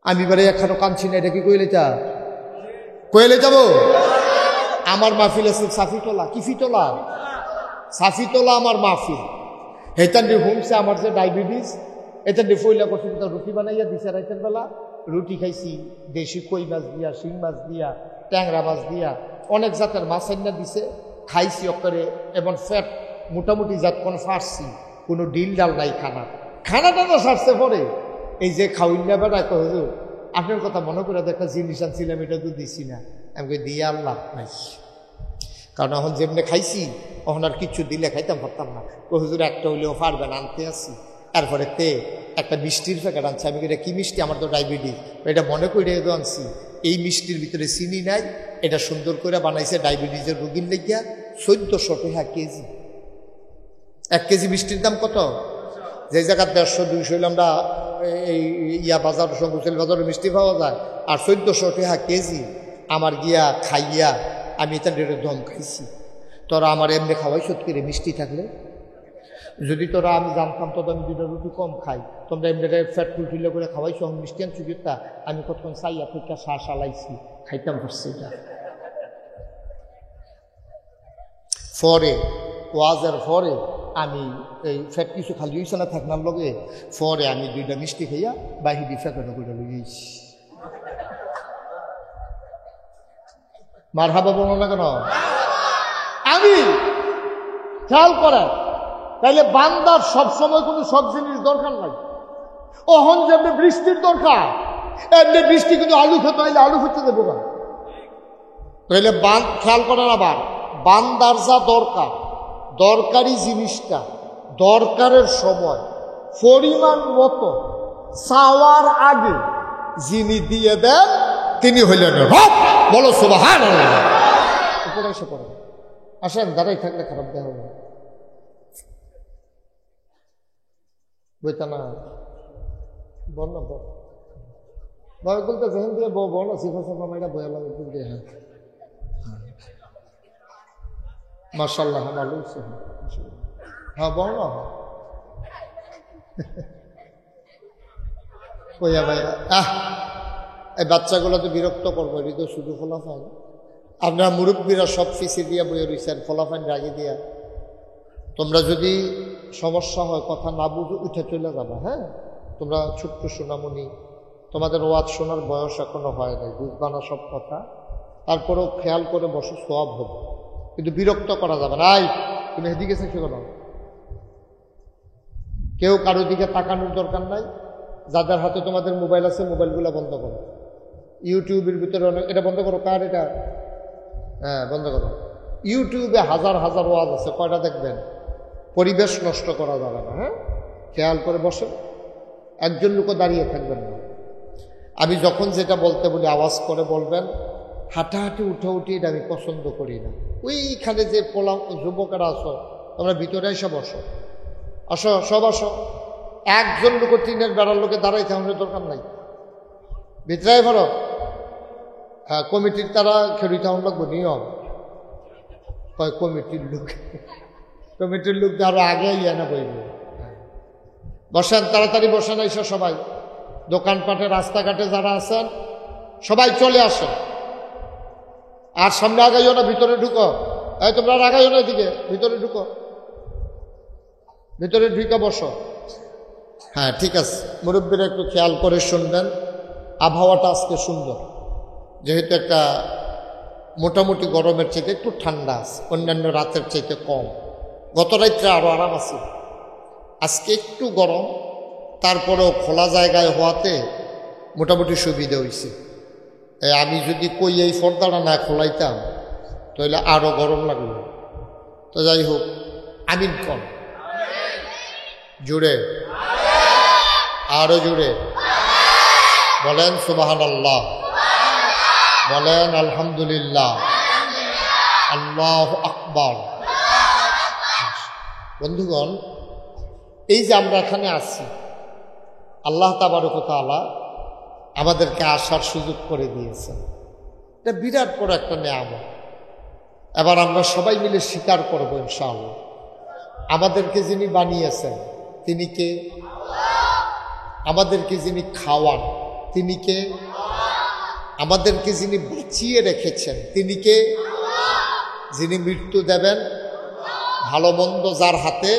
আমি বারে এখনো কাঁদছি না, এটা কি কইলে যাবো? আমার মাহফিল আছে সাফিতলা, কি ফিতলা? সাফিতলা আমার মাহফিল। হেতান্ডি হোমসে আমার যে ডায়াবেটিস, এতান্ডি ফইলা করছি, রুটি বানাইয়া দিছে রাইতের বেলা, রুটি খাইছি দেশি কই মাছ দিয়া, শিং মাছ দিয়া, ট্যাংরা মাছ দিয়া, অনেক জাতের মাছ আইনা দিছে, খাইছি অকরে। এবং ফ্যাট মোটামুটি জাত কোনো ফাটছি, কোনো ডিল ডাল নাই খানাটা তো সারছে পরে। এই যে খাওয়াইনা বেড়ায় কহ, আপনার কথা মনে করে দেখা জিনিস আনছিলাম, এটা তো দিছি না। আমি দিয়ে আল্লাহ নাই, কারণ এখন যেমনি খাইছি তখন আর কিচ্ছু দিলে খাইতাম পারতাম না। হুজুর একটা হইলেও পারবেন, আনতে আসছি। তারপরে একটা মিষ্টির প্যাকেট আনছে। আমি এটা কি মিষ্টি? আমার তো ডায়াবেটিস, এটা মনে করে আনছি। এই মিষ্টির ভিতরে চিনি নাই, এটা সুন্দর করে বানাইছে ডায়াবেটিসের রোগীর লেগিয়া। 1400 টাকা কেজি। 1 কেজি মিষ্টির দাম কত? যে জায়গায় 150-200 হইলে আমরা এই বাজার সংকুচল বাজারে মিষ্টি পাওয়া যায়, আর 1400 টাকা কেজি। আমার গিয়া খাইয়া আমি এটা দম খাইছি। তোরা আমার এমনি খাওয়াই সত্যি রে, মিষ্টি থাকলে। যদি তোরা আমি জানতাম তো আমি 2টা রুটি কম খাই, তোমরা এমনি ফ্যাট ফুলফিলে করে খাওয়াইছো, আমি মিষ্টি আনছি জুতা। আমি কতক্ষণ চাইয়া থেকে শালাইছি, খাইতাম পারছি। এটা পরে ওয়াজের পরে আমি এই ফ্যাট কিছু খালি হইছে না থাকনার লগে, পরে আমি 2টা মিষ্টি খাইয়া বাহিরি ফ্যাটের করে লইছি। মারহাবা বলো না কেন? আমি খেয়াল করেন, তাইলে বান্দার সবসময় কোনো সব জিনিস দরকার নাই। ওহন যেমনি বৃষ্টির দরকার, এমনি বৃষ্টি কিন্তু আলু খেতে হইলে আলু খেতে দেবো না। তাইলে খেয়াল করেন, আবার বান্দার যা দরকার, দরকারি জিনিসটা দরকারের সময় পরিমাণ মতো চাওয়ার আগে যিনি দিয়ে দেন তিনি হইলেন রব। বলো সুবহানাল্লাহ। উপরে এসে পড়ে আসেন, দাঁড়াই থাকলে খারাপ দেওয়া হবে। বইতা না বল না, বল বলতে যেখান দিয়ে বল না, সিফা সাফা মাইরা বয়া লাগে বলতে। হ্যাঁ মাশাআল্লাহ, ভালো হয়েছে। হ্যাঁ বল না, কইয়া ভাইয়া এই বাচ্চাগুলো তো বিরক্ত করবো, এটি তো শুধু ফলাফান। আপনারা মুরব্বীরা সব ফিসি দিয়া বইয়ে রয়েছেন, ফলাফান রাগি দিয়া। তোমরা যদি সমস্যা হয়, কথা না বুঝে উঠে চলে যাবা। হ্যাঁ, তোমরা ছোট্ট সোনামণি, তোমাদের ওয়াজ শোনার বয়স এখনো হয় নাই, বুঝবা না সব কথা। তারপরেও খেয়াল করে বসে সওয়াব হবে, কিন্তু বিরক্ত করা যাবে না। তুমি এদিকে গেছে কেন? কেউ কারো দিকে তাকানোর দরকার নাই। যাদের হাতে তোমাদের মোবাইল আছে, মোবাইলগুলো বন্ধ করো। ইউটিউবের ভিতরে অনেক, এটা বন্ধ করো। কার এটা? হ্যাঁ বন্ধ করো। ইউটিউবে হাজার হাজার ওয়াজ আছে, কয়টা দেখবেন? পরিবেশ নষ্ট করা যাবে না। হ্যাঁ, খেয়াল করে বসে, একজন লোকও দাঁড়িয়ে থাকবেন না। আমি যখন যেটা বলতে বলি আওয়াজ করে বলবেন। হাঁটাহাঁটি উঠে উঠি এটা আমি পছন্দ করি না। ওইখানে যে পোলা যুবকেরা আসো, তোমরা ভিতরে এসে বসো, আসো সব আসো। একজন লোক টিনের বেড়ার লোকে দাঁড়াই থাকার দরকার নাই, ভিতরে ভরো। হ্যাঁ, কমিটির তারা খেলি থাকুন লাগবো, নিয়ম কয় কমিটির লোক আরো আগে ইয়ে না বইব। বসেন, তাড়াতাড়ি বসেন। এসে সবাই দোকানপাটে রাস্তাঘাটে যারা আছেন সবাই চলে আসেন। আর সামনে আগাইও না, ভিতরে ঢুকো। এই তোমরা আগাইও না, এদিকে ভিতরে ঢুকো, ভিতরে ঢুকে বসো। হ্যাঁ ঠিক আছে, মুরব্বীরা একটু খেয়াল করে শুনবেন। আবহাওয়াটা আজকে সুন্দর, যেহেতু একটা মোটামুটি গরমের চাইতে একটু ঠান্ডা আছে, অন্যান্য রাতের চাইতে কম। গত রাত্রে আরও আরাম আছে, আজকে একটু গরম। তারপরেও খোলা জায়গায় হওয়াতে মোটামুটি সুবিধা হয়েছে। আমি যদি কই এই পর্দাটা না খোলাইতাম তাহলে আরও গরম লাগলো। তো যাই হোক, আমিন কন জুড়ে, আরো জুড়ে বলেন সুবহানাল্লাহ, বলেন আলহামদুলিল্লাহ, আল্লাহু আকবার। বন্ধুগণ, এই যে আমরা এখানে আছি, আল্লাহ তাবারক ওয়া তাআলা আমাদেরকে আসার সুযোগ করে দিয়েছেন। এটা বিরাট বড় একটা নিয়ামত। এবার আমরা সবাই মিলে স্বীকার করব ইনশাআল্লাহ, আমাদেরকে যিনি বানিয়েছেন তিনি কে? আমাদেরকে যিনি খাওয়ান তিনি কে? আমাদেরকে যিনি বাঁচিয়ে রেখেছেন তিনি কে? যিনি মৃত্যু দেবেন ভালো মন্দ যার হাতে,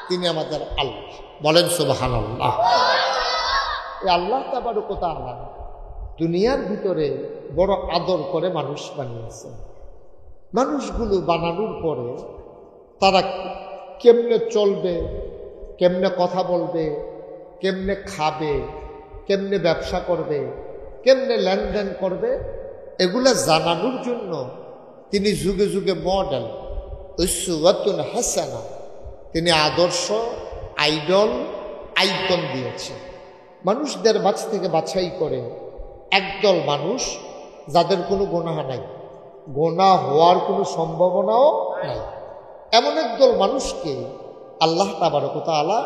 তিনি আমাদের আল্লাহ। বলেন সুবহানাল্লাহ। এই আল্লাহ তাবারক ওয়া তাআলা দুনিয়ার ভিতরে বড় আদর করে মানুষ বানিয়েছেন। মানুষগুলো বানানোর পরে তারা কেমনে চলবে, কেমনে কথা বলবে, কেমনে খাবে, কেমনে ব্যবসা করবে, কেমনে লেনদেন করবে, এগুলা জানানোর জন্য তিনি যুগে যুগে মডেল, উসওয়াতুন হাসানা, তিনি আদর্শ, আইডল, আইকন দিয়েছেন। মানুষদের মাঝ থেকে বাছাই করে একদল মানুষ যাদের কোনো গুনাহ নাই, গুনাহ হওয়ার কোনো সম্ভাবনাও নাই, এমন একদল মানুষকে আল্লাহ তাবারক ওয়া তাআলা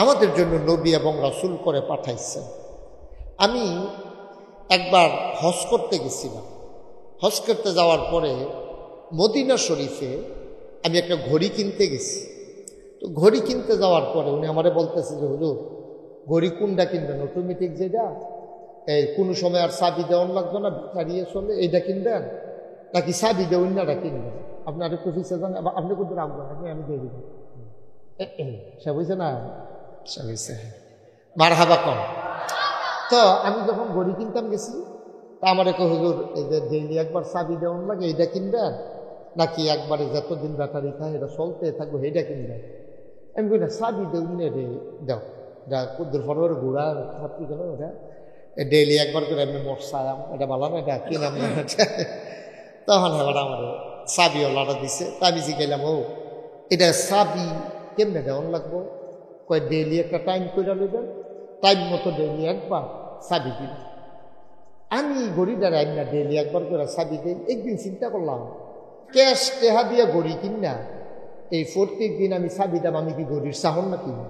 আমাদের জন্য নবী এবং রাসূল করে পাঠাইছেন। আমি একবার হজ করতে গেছিলাম। হজ করতে যাওয়ার পরে মদিনা শরীফে আমি একটা ঘড়ি কিনতে গেছি। তো ঘড়ি কিনতে যাওয়ার পরে উনি আমারে বলতেছে যে হুজুর ঘড়ি কোনটা কিনবেন, অটোমেটিক যেটা এই কোনো সময় আর চাবি দেওয়ান লাগবে না, হারিয়ে চলে, এইটা কিনবেন নাকি চাবি দেওয়ান নাটা কিনবেন? আপনি আরেকটু ফিসে যান, আপনি কিন্তু রাখবেন, আমি দিয়ে দিব। সে বুঝছে না? সে বুঝছে, মারহাবা কম। তো আমি যখন ঘড়ি কিনতাম গেছি, তা আমার একটা হুজুর এই যে ডেইলি একবার চাবি দেওয়ান লাগে, এইটা কিনবেন নাকি একবারে যতদিন ব্যাটারি খায় এটা চলতে থাকবো এইটা কিনবেন? আমি বলি না, চাবি দেউন রে দাও, এটা কুদ্দুর ফরওয়ার ঘোড়া খাপি গেল, এটা ডেইলি একবার করে আমি মরসাম, এটা ভালো না, এটা কিনাম না। তখন এবার আমার চাবিওয়ালাটা দিছে। তা আমি জিজ্ঞাইলাম, ও এটা চাবি কেমনে দেওয়ান লাগবো? কয় ডেইলি একটা টাইম করে নেবেন, টাইম মতো ডেইলি একবার চাবি দিবেন। আমি ঘড়িটার না ডেইলি একবার করে চাবি দিই। একদিন চিন্তা করলাম, ক্যাশ টেহা দিয়ে ঘড়ি কিনা এই প্রত্যেক দিন আমি চাবি দাম, আমি কি ঘড়ির চাহন না কিনি?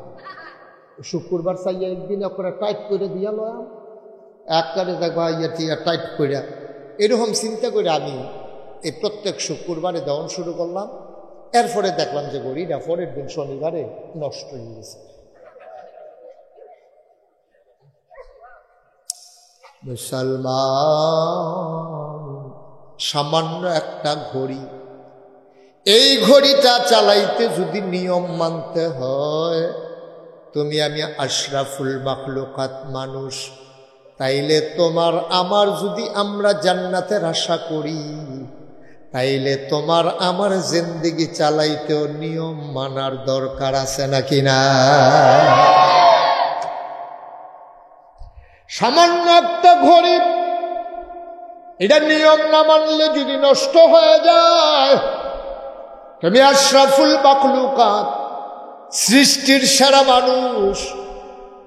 শুক্রবার চাইয়া একদিন করে টাইট করে দিয়া লয়াম, একবারে দেখবা ইয়া টাইট করে, এরকম চিন্তা করে আমি এই প্রত্যেক শুক্রবারে দেওয়ান শুরু করলাম। এরপরে দেখলাম যে ঘড়িটা পরের দিন শনিবারে নষ্ট হয়ে গেছে। মুসলমান, সামান্য একটা ঘড়ি, এই ঘড়িটা চালাইতে যদি নিয়ম মানতে হয়, তুমি আমি আশরাফুল মাখলুকাত মানুষ, তাইলে তোমার আমার যদি আমরা জান্নাতের আশা করি, তাইলে তোমার আমার জিন্দেগি চালাইতেও নিয়ম মানার দরকার আছে নাকি না? সামান্য একটা ঘড়ি, এটা নিয়ম না মানলে যদি নষ্ট হয়ে যায়, তুমি আশরাফুল মাখলুকাত, সৃষ্টির সেরা মানুষ,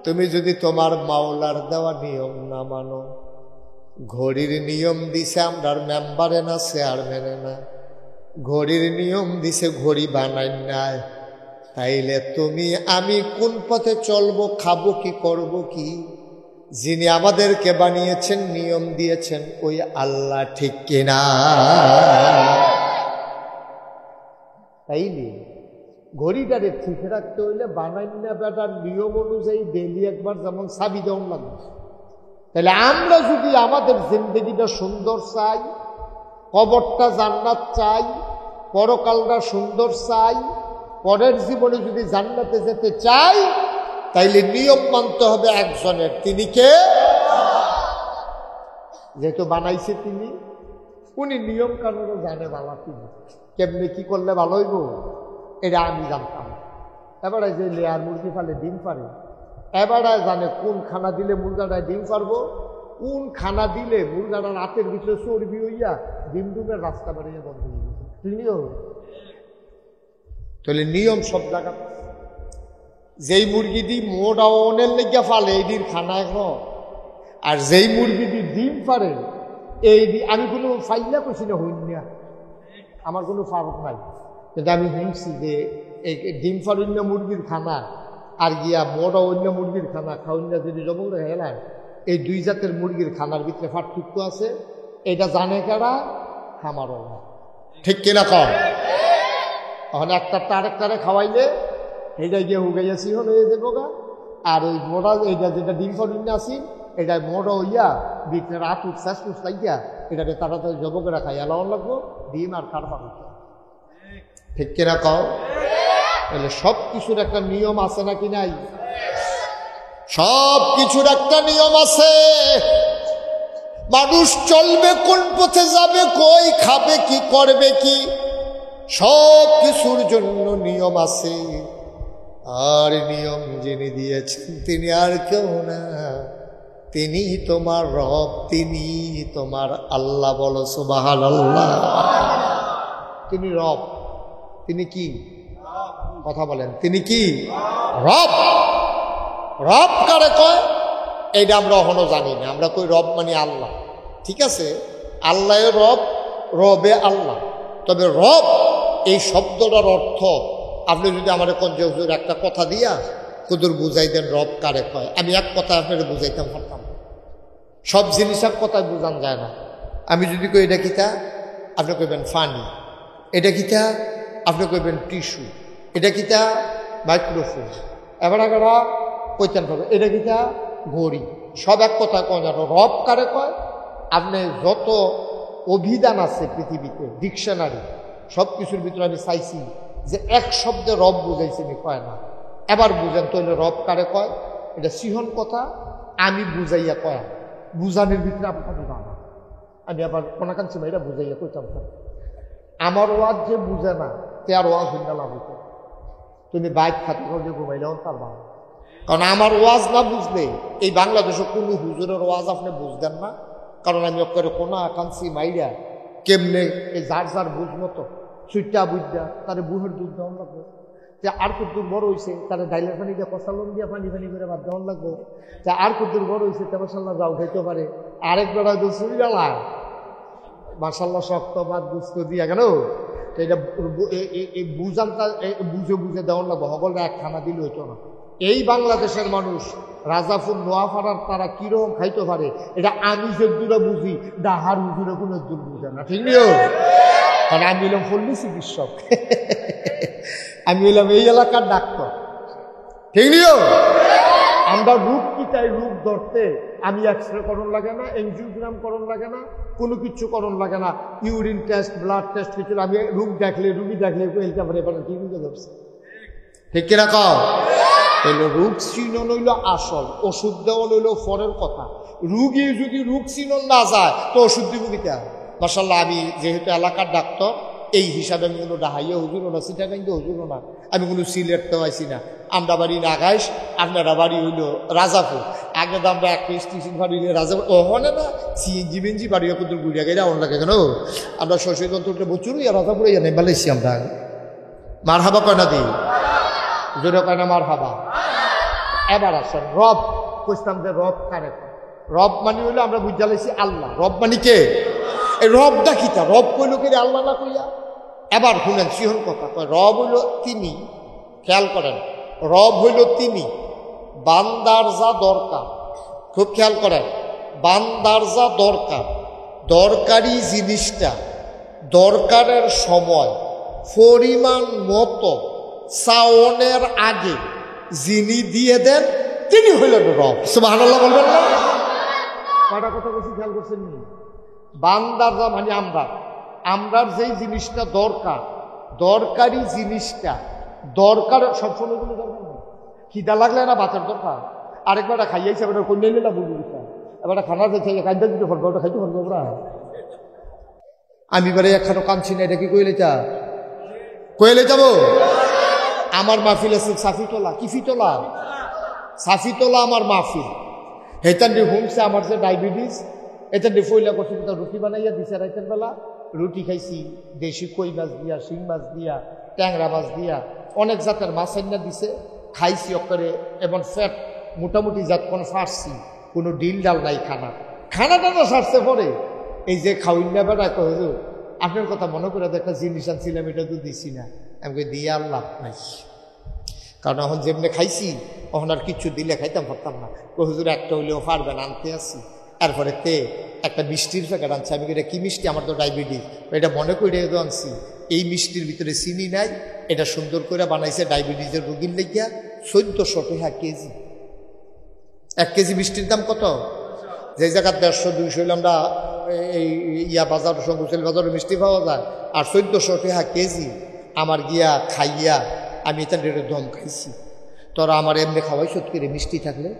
তুমি যদি তোমার মাওলার দেওয়া নিয়ম না মানো, ঘড়ির নিয়ম দিছে আমরার মেম্বারে না চেয়ারম্যানে না, ঘড়ির নিয়ম দিছে ঘড়ি বানাই নাই, তাইলে তুমি আমি কোন পথে চলবো, খাবো কি, করব কি? যিনি আমাদেরকে বানিয়েছেন, নিয়ম দিয়েছেন, ওই আল্লাহ, ঠিক কিনা? তাইলে ঘড়িটারে ঠিক রাখতে হইলে বানাই না বেটার নিয়ম অনুযায়ী ডেইলি একবার যেমন চাবি দেওয়ান লাগবে। তাহলে আমরা যদি আমাদের জিন্দগিটা সুন্দর চাই, কবরটা জান্নাত চাই, পরকালটা সুন্দর চাই, পরের জীবনে যদি জান্নাতে যেতে চাই, তাইলে নিয়ম মানতে হবে একজনের। তিনি কে? যেহেতু বানাইছে তিনি, উনি নিয়ম কানুনও জানে ভালো। তিনি কেমনি কি করলে ভালো হইব এটা আমি জানতাম। এবারে যে লেয়ার মুরগি ফালে ডিম পারে, এবারে জানে কোন খানা দিলে মুরগাটায় ডিম পারবো, কোন খানা দিলে মুরগাটা রাতের ভিতরে চর্বি হইয়া ডিম ডুমের রাস্তা বাড়িয়ে বন্ধ হয়ে গেছে। তিনিও তাহলে নিয়ম সব জায়গা। যেই মুরগিটি মোটা অনের লেগে ফালে এইটির খানা এখন, আর যেই মুরগিটি ডিম পারে এই আমি কোনো ফাইলা করছি না, হইন না, আমার কোনো ফারক নাই, কিন্তু আমি শুনছি যে এই ডিম ফারুন্য মুরগির খানা আর গিয়া মোটা অন্য মুরগির খানা খাওয়া যদি জবল হেলায়, এই দুই জাতের মুরগির খানার ভিতরে পার্থক্য আছে। এটা জানে কারা? খামারও না, ঠিক কিনা কম? তখন একটা আরেকটারে খাওয়াইলে এইটা গিয়ে হুগাইয়াছি হল এই যে বোকা, আর ওই মোটা এইটা যেটা ডিম ফারুন্য আসি এটা মোড় হইয়া ভিতরে রাত উচ্ছ্বাস লাগিয়া এটাকে তাড়াতাড়ি জব করে খাই এলাও লাগবো ডিম আর কারবার হইতে ঠিক কিনা কও তাহলে সব কিছুর একটা নিয়ম আছে নাকি নাই সব কিছুর একটা নিয়ম আছে মানুষ চলবে কোন পথে যাবে কই খাবে কি করবে কি সব কিছুর জন্য নিয়ম আছে আর নিয়ম যিনি দিয়েছেন তিনি আর কেউ না তিনি তোমার রব তিনি তোমার আল্লাহ বলো সুবহানাল্লাহ তিনি রব তিনি কি কথা বলেন তিনি কি রব রব কারে কয় এইটা আমরা এখনো জানি না আমরা কই রব মানে আল্লাহ ঠিক আছে আল্লাহ রব রবে আল্লাহ তবে রব এই শব্দটার অর্থ আপনি যদি আমার হুজুর একটা কথা দিয়া কুদুর বুঝাই দেন রব কারে কয় আমি এক কথা আপনার বুঝাইতাম পারতাম সব জিনিস এক কথায় বোঝান যায় না আমি যদি কই এটা কিতা আপনি কইবেন ফানি এটা কিতা আপনি কইবেন টিস্যু এটা কিতা মাইক্রোফোন এবার আগেরা কইতেন পারবে এটা কিতা ঘড়ি সব এক কথা কয় না রব কারে কয় আপনি যত অভিধান আছে পৃথিবীতে ডিকশনারি সব কিছুর ভিতরে আমি চাইছি যে এক শব্দে রব বুঝাইছি আমি কয় না এবার বুঝেন তাহলে রব কারে কয় এটা সিহন কথা আমি বুঝাইয়া কয়া বুঝানোর ভিতরে আপনাকে জানা আমি আবার কোনাকাঞ্চি এটা বুঝাইয়া কইতাম আমার ওয়াজ যে বুঝে না তে আর ওয়াজ হইনা লাভ হইত তুমি বাইক খাতে যে ঘুমাইলেও তার ভালো কারণ আমার ওয়াজ না বুঝলে এই বাংলাদেশে কোনো হুজুরের ওয়াজ আপনি বুঝবেন না কারণ আমি করে কোনা কাঞ্চি মাইরা কেমনে এই যার যার বুঝ মতো সুইটা বুঝা তার বুহের দুধ দেওয়ান লাগবে যে আর কুদ্দুর বড় হয়েছে তারা ডাইলের পানি দিয়ে কষালন দিয়ে পানি পানি করে বাদ দেওয়ান লাগবো যে আর কুদ্দুর বড় হয়েছে তে মাসাল্লাহ যাও খাইতে পারে আরেক বেড়া দুসুই গেলা মাসাল্লাহ শক্ত বাদ দুস্ত দিয়া কেন তো এটা বুঝানটা বুঝে বুঝে দেওয়ান লাগবো সকলরা এক খানা দিলে হইতো না এই বাংলাদেশের মানুষ রাজাপুর নোয়াপাড়ার তারা কিরকম খাইতে পারে এটা আমি যে দূরে বুঝি ডাহার হুজুরে কোনো দূর বুঝে না ঠিক নিও কারণ আমি হলাম পল্লী চিকিৎসক আমি হলাম এই এলাকার ডাক্তার ঠিক নিও আমরা রোগ কি চাই রোগ ধরতে আমি এক্সরে করণ লাগে না এনজিওগ্রাম করণ লাগে না কোনো কিছু করণ লাগে না ইউরিন টেস্ট ব্লাড টেস্ট কিছু আমি রোগ দেখলে রুগী দেখলে বলতে পারে এবার কি রোগে ধরছে ঠিক কিনা কও তাহলে রোগ চিনন হইল আসল ওষুধ দেওয়া হইল ফরের কথা রুগী যদি রোগ চিনন না যায় তো ওষুধ দিব কিতা মাশাআল্লাহ আমি যেহেতু এলাকার ডাক্তার এই হিসাবে আমি কোনো ডাহাইয়া হুজুরও না সিটাগাঙ্গে হুজুরও না আমি কোনো সিলেটতেও আইসি না আমরা বাড়ি নাগাইশ আপনারা বাড়ি হইল রাজাপুর আগে তো আমরা একটা স্টেশন বাড়ি হইলে রাজাপুর ওখানে না সিএনজি বেঞ্জি বাড়ি কুদুর গুড়িয়া গেলে আমার লাগে কেন আমরা শশীযন্ত্রটা বচুর ইয়া রাজাপুরে ইয়া নেই বালাইছি আমরা মার হাবা কয় না দিই জোরে কয় না মার হাবা এবার আসেন রব কইতাম যে রব কারে রব মানে হইলো আমরা বুঝা লাইছি আল্লাহ রব মানে কে এই রবটা কিতা রব কইল কে আল্লাহ না কইয়া এবার শুনেন সিহন কথা কয় রব হইল তিনি খেয়াল করেন রব হইল তিনি বান্দার যা দরকার খুব খেয়াল করেন বান্দার যা দরকার দরকারি জিনিসটা দরকারের সময় পরিমাণ মতো চাওনের আগে যিনি দিয়ে দেন তিনি হইলেন রব সুবহানাল্লাহ বলবেন না কয়টা কথা বলছি খেয়াল করছেন নি বান্দার যা মানে আমরার যেই জিনিসটা দরকার দরকারি জিনিসটা দরকার সবসময় কোনো দরকার নেই খিদা লাগলে না ভাতের দরকার আরেকবার খাইয়াইছে এবার কন্যা নিলে বুঝি দিতাম এবার খানা যাচ্ছে কাঁদা দিতে পারবো ওটা খাইতে পারবো ওরা আমি এবারে একখানো কাঁদছি না এটা কি কইলে যাবো আমার মাহফিল আছে সাফিতলা কি ফিতলা সাফিতলা আমার মাহফিল হেতান্ডি হোমসে আমার যে ডায়াবেটিস এতান্ডি ফইলা করছে রুটি বানাইয়া দিছে রাইতের বেলা রুটি খাইছি দেশি কই মাছ দিয়া শিং মাছ দিয়া ট্যাংরা মাছ দিয়া অনেক জাতের মাছ আইনা দিছে খাইছি অকরে এবং ফ্যাট মোটামুটি জাত কোনো ফাটছি কোনো ডিল ডাল নাই খানাটা না সারছে পরে এই যে খাওয়াইনা বেড়া কহ আপনার কথা মনে করে একটা জিনিস আনছিলাম এটা তো দিছি না আমি দিয়ে আল্লাহ নাই কারণ এখন যেমনি খাইছি তখন আর কিছু দিলে খাইতাম পারতাম না হুজুর একটা হইলেও পারবেন আনতে আসছি তারপরে তে একটা মিষ্টির প্যাকেট আনছে আমি এটা কি মিষ্টি আমার তো ডায়াবেটিস এটা মনে করে আনছি এই মিষ্টির ভিতরে চিনি নাই এটা সুন্দর করে বানাইছে ডায়াবেটিসের রোগীর লেগিয়া 1400 টাকা কেজি 1 কেজি মিষ্টির দাম কত যে জায়গা 150-200 হইলে আমরা এই ইয়া বাজার সঙ্গুচেল বাজারে মিষ্টি পাওয়া যায় আর 1400 টাকা কেজি আমার গিয়া খাইয়া আমি এটা দম খাইছি। তোরা আমার এমনি খাওয়াই সত্যি রে মিষ্টি থাকলে,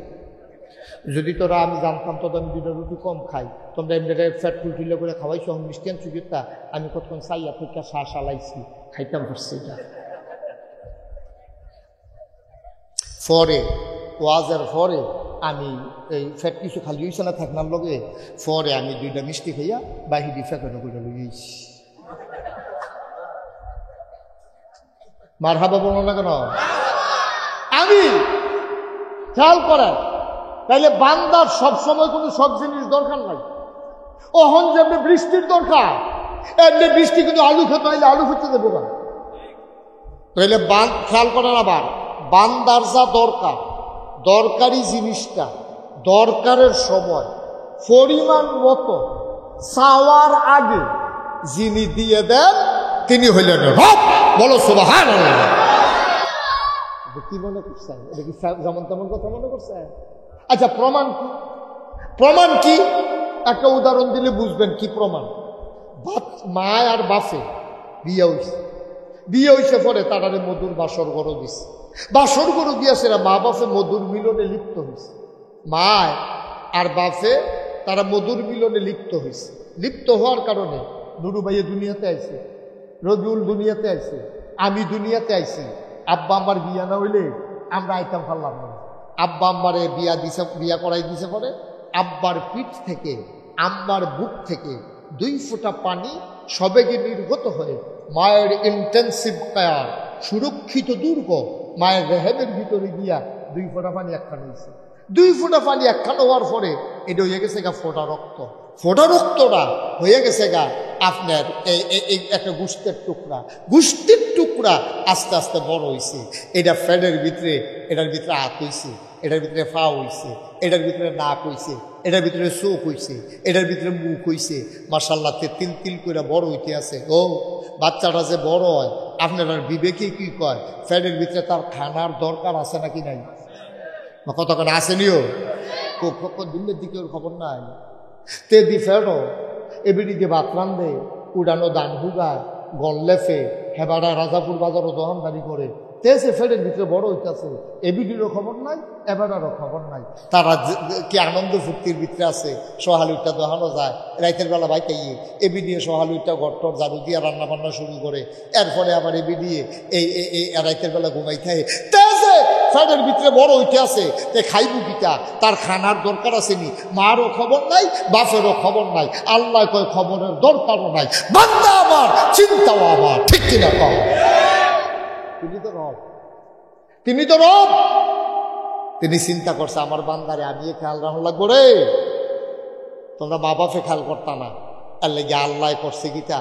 যদি তোরা আমি জানতাম তোদের আমি 2টা রুটি কম খাই, তোমরা এমনি ফ্যাট ফুলটিলে করে খাওয়াইছো মিষ্টি আনছি যেটা আমি কতক্ষণ চাইয়া থেকে শালাইছি খাইতাম পারছি। এটা পরে ওয়াজের পরে আমি এই ফ্যাট কিছু খালি হইছে না থাকনার লগে পরে আমি 2টা মিষ্টি খাইয়া বাহিরি ফ্যাটানো করে লইছি। মার হাবা বলো না কেন? আমি খেয়াল করেন তাইলে বান্দার সবসময় কোনো সব জিনিস দরকার নাই। ওহন যেমনি বৃষ্টির দরকার এমনি বৃষ্টি কিন্তু আলু খেতে হইলে আলু খেতে দেবো না। তাইলে খেয়াল করেন আবার বান্দার যা দরকার দরকারি জিনিসটা দরকারের সময় পরিমাণ মতো চাওয়ার আগে যিনি দিয়ে দেন তিনি হইলেন রব। বলো সুবহানাল্লাহ। কি মনে করছেন? এটা কি যেমন তেমন কথা মনে করছেন? আচ্ছা প্রমাণ কি? প্রমাণ কি একটা উদাহরণ দিলে বুঝবেন কি প্রমাণ। মা আর বাপে বিয়ে হইছে পরে তারারে মধুর বাসর গরু দিছে। বাসর গরু দিয়েছে মা বাপে মধুর মিলনে লিপ্ত হয়েছে। মা আর বাপে তারা মধুর মিলনে লিপ্ত হয়েছে। লিপ্ত হওয়ার কারণে নুরু ভাইয়ে দুনিয়াতে আইছে, রবিউল দুনিয়াতে আইছে, আমি দুনিয়াতে আইছি। আব্বা আমার বিয়া না হইলে আমরা আইতাম পারলাম না। আব্বা আম্মারে বিয়া করাই দিছে পরে আব্বার পিঠ থেকে আম্মার বুক থেকে 2 ফোঁটা পানি সবেগে নির্গত হয়ে মায়ের ইন্টেন্সিভ কেয়ার সুরক্ষিত দুর্গ মায়ের রেহেমের ভিতরে গিয়া 2 ফোঁটা পানি একখান হয়েছে। 2 ফোঁটা পানি একখান হওয়ার পরে এটা হয়ে গেছে গা ফোঁটা রক্ত। ফোঁটা রক্তটা হয়ে গেছে গা আপনার এই একটা গোষ্ঠের টুকরা। গোষ্ঠীর টুকরা আস্তে আস্তে বড় হয়েছে। এটা ফ্যানের ভিতরে, এটার ভিতরে হাত হয়েছে, এটার ভিতরে পা হয়েছে, এটার ভিতরে নাক হয়েছে, এটার ভিতরে চোখ হয়েছে, এটার ভিতরে মুখ হয়েছে। মাশাআল্লাহ তিল তিল করে বড় হইতে আছে। ও বাচ্চাটা যে বড় হয় আপনার বিবেকে কি কয় ফ্যানের ভিতরে তার খানার দরকার আছে নাকি নাই? কতক্ষণ আসেনিও দিনের দিকে ওর খবর নাই। তে দি ফেরো এবিডি দিয়ে ভাত রান্ধে, উড়ানো দান হুগায়, গল্লেফে হেবাড়া রাজাপুর বাজারও দোকানদারি করে তেসে ফেরের ভিতরে বড় হইতেছে। এবিডিরও খবর নাই, এবারেরও খবর নাই। তারা কি আনন্দ ফুর্তির ভিতরে আছে। সোহালুইটা দোহানো যায় রাইতের বেলা বাইতে গিয়ে এবিডিয়ে সোহালুইটা ঘরটর ঝাড়ু দিয়ে রান্না বান্না শুরু করে। এরপরে আবার এবিডিয়ে এই রাইতের বেলা ঘুমাইতে ফ্যানের ভিতরে বড় হইতে আছে। তে খাইব কিটা? তার খানার দরকার আছে নি? মারও খবর নাই, বাপেরও খবর নাই। আল্লাহ কয় খবরের দরকারও নাই। বান্দা আমার, চিন্তাও আমার। ঠিক কিনা কও? তিনি তো রব, তিনি তো রব। তিনি চিন্তা করছে আমার বান্দারে আমি খেয়াল রাখা লাগবো রে। তোমরা মা বাপে খেয়াল করতা না, এর লেগে আল্লাহ করছে কিটা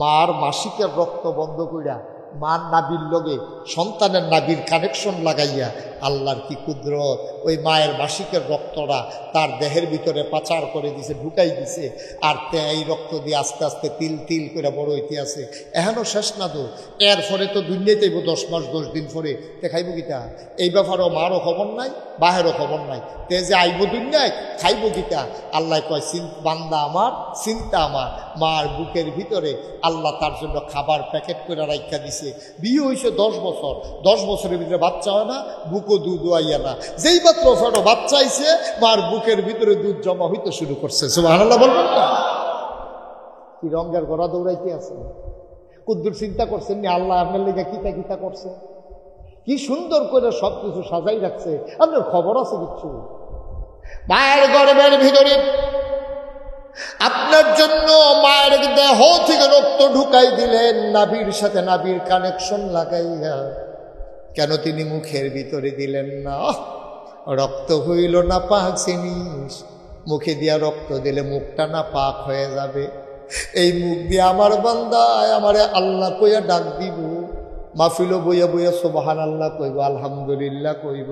মার মাসিকের রক্ত বন্ধ কইরা মার নাবির লগে সন্তানের নাবির কানেকশন লাগাইয়া আল্লাহর কি কুদরত ওই মায়ের মাসিকের রক্তটা তার দেহের ভিতরে পাচার করে দিছে, ঢুকাই দিছে। আর এই রক্ত দিয়ে আস্তে আস্তে তিল তিল করে বড় হইতে আছে। এখনও শেষ না তো, এর ফলে তো দুনিয়াতেই 10 মাস 10 দিন পরে তে খাইব কিটা? এই ব্যাপারেও মারও খবর নাই, বাহেরও খবর নাই। তে যে আইব দুনিয়ায় খাইব কিটা? আল্লাহ কয় বান্দা আমার, চিন্তা আমার। মার বুকের ভিতরে আল্লাহ তার জন্য খাবার প্যাকেট করে রাখা দিছে। বিয়ে হয়েছে 10 বছর, 10 বছরের ভিতরে বাচ্চা হয় না, বুকও দুধ আইয়া না। যেই মাত্র ফটো বাচ্চা আইছে মার বুকের ভিতরে দুধ জমা হইতে শুরু করছে। সুবহানাল্লাহ বলবেন না? কি রঙের ঘোড়া দৌড়াইতে আছে। কুদ্দুর চিন্তা করছেন নি আল্লাহ আপনার লেগে কিতা কিতা করছে, কি সুন্দর করে সবকিছু সাজাই রাখছে। আপনার খবর আছে কিচ্ছু? মায়ের গর্ভের ভিতরে আপনার জন্য মায়ের দেহ থেকে রক্ত ঢুকাই দিলেন, নাভির সাথে নাভির কানেকশন লাগাইয়া। কেন তিনি মুখের ভিতরে দিলেন না? রক্ত হইল না পাক জিনিস, মুখে দিয়া রক্ত দিলে মুখটা না পাক হয়ে যাবে। এই মুখ দিয়ে আমার বান্দায় আমারে আল্লাহ কইয়া ডাক দিব, মাহফিলও বইয়া বইয়া সুবহানাল্লাহ কইব, আলহামদুলিল্লাহ কইব।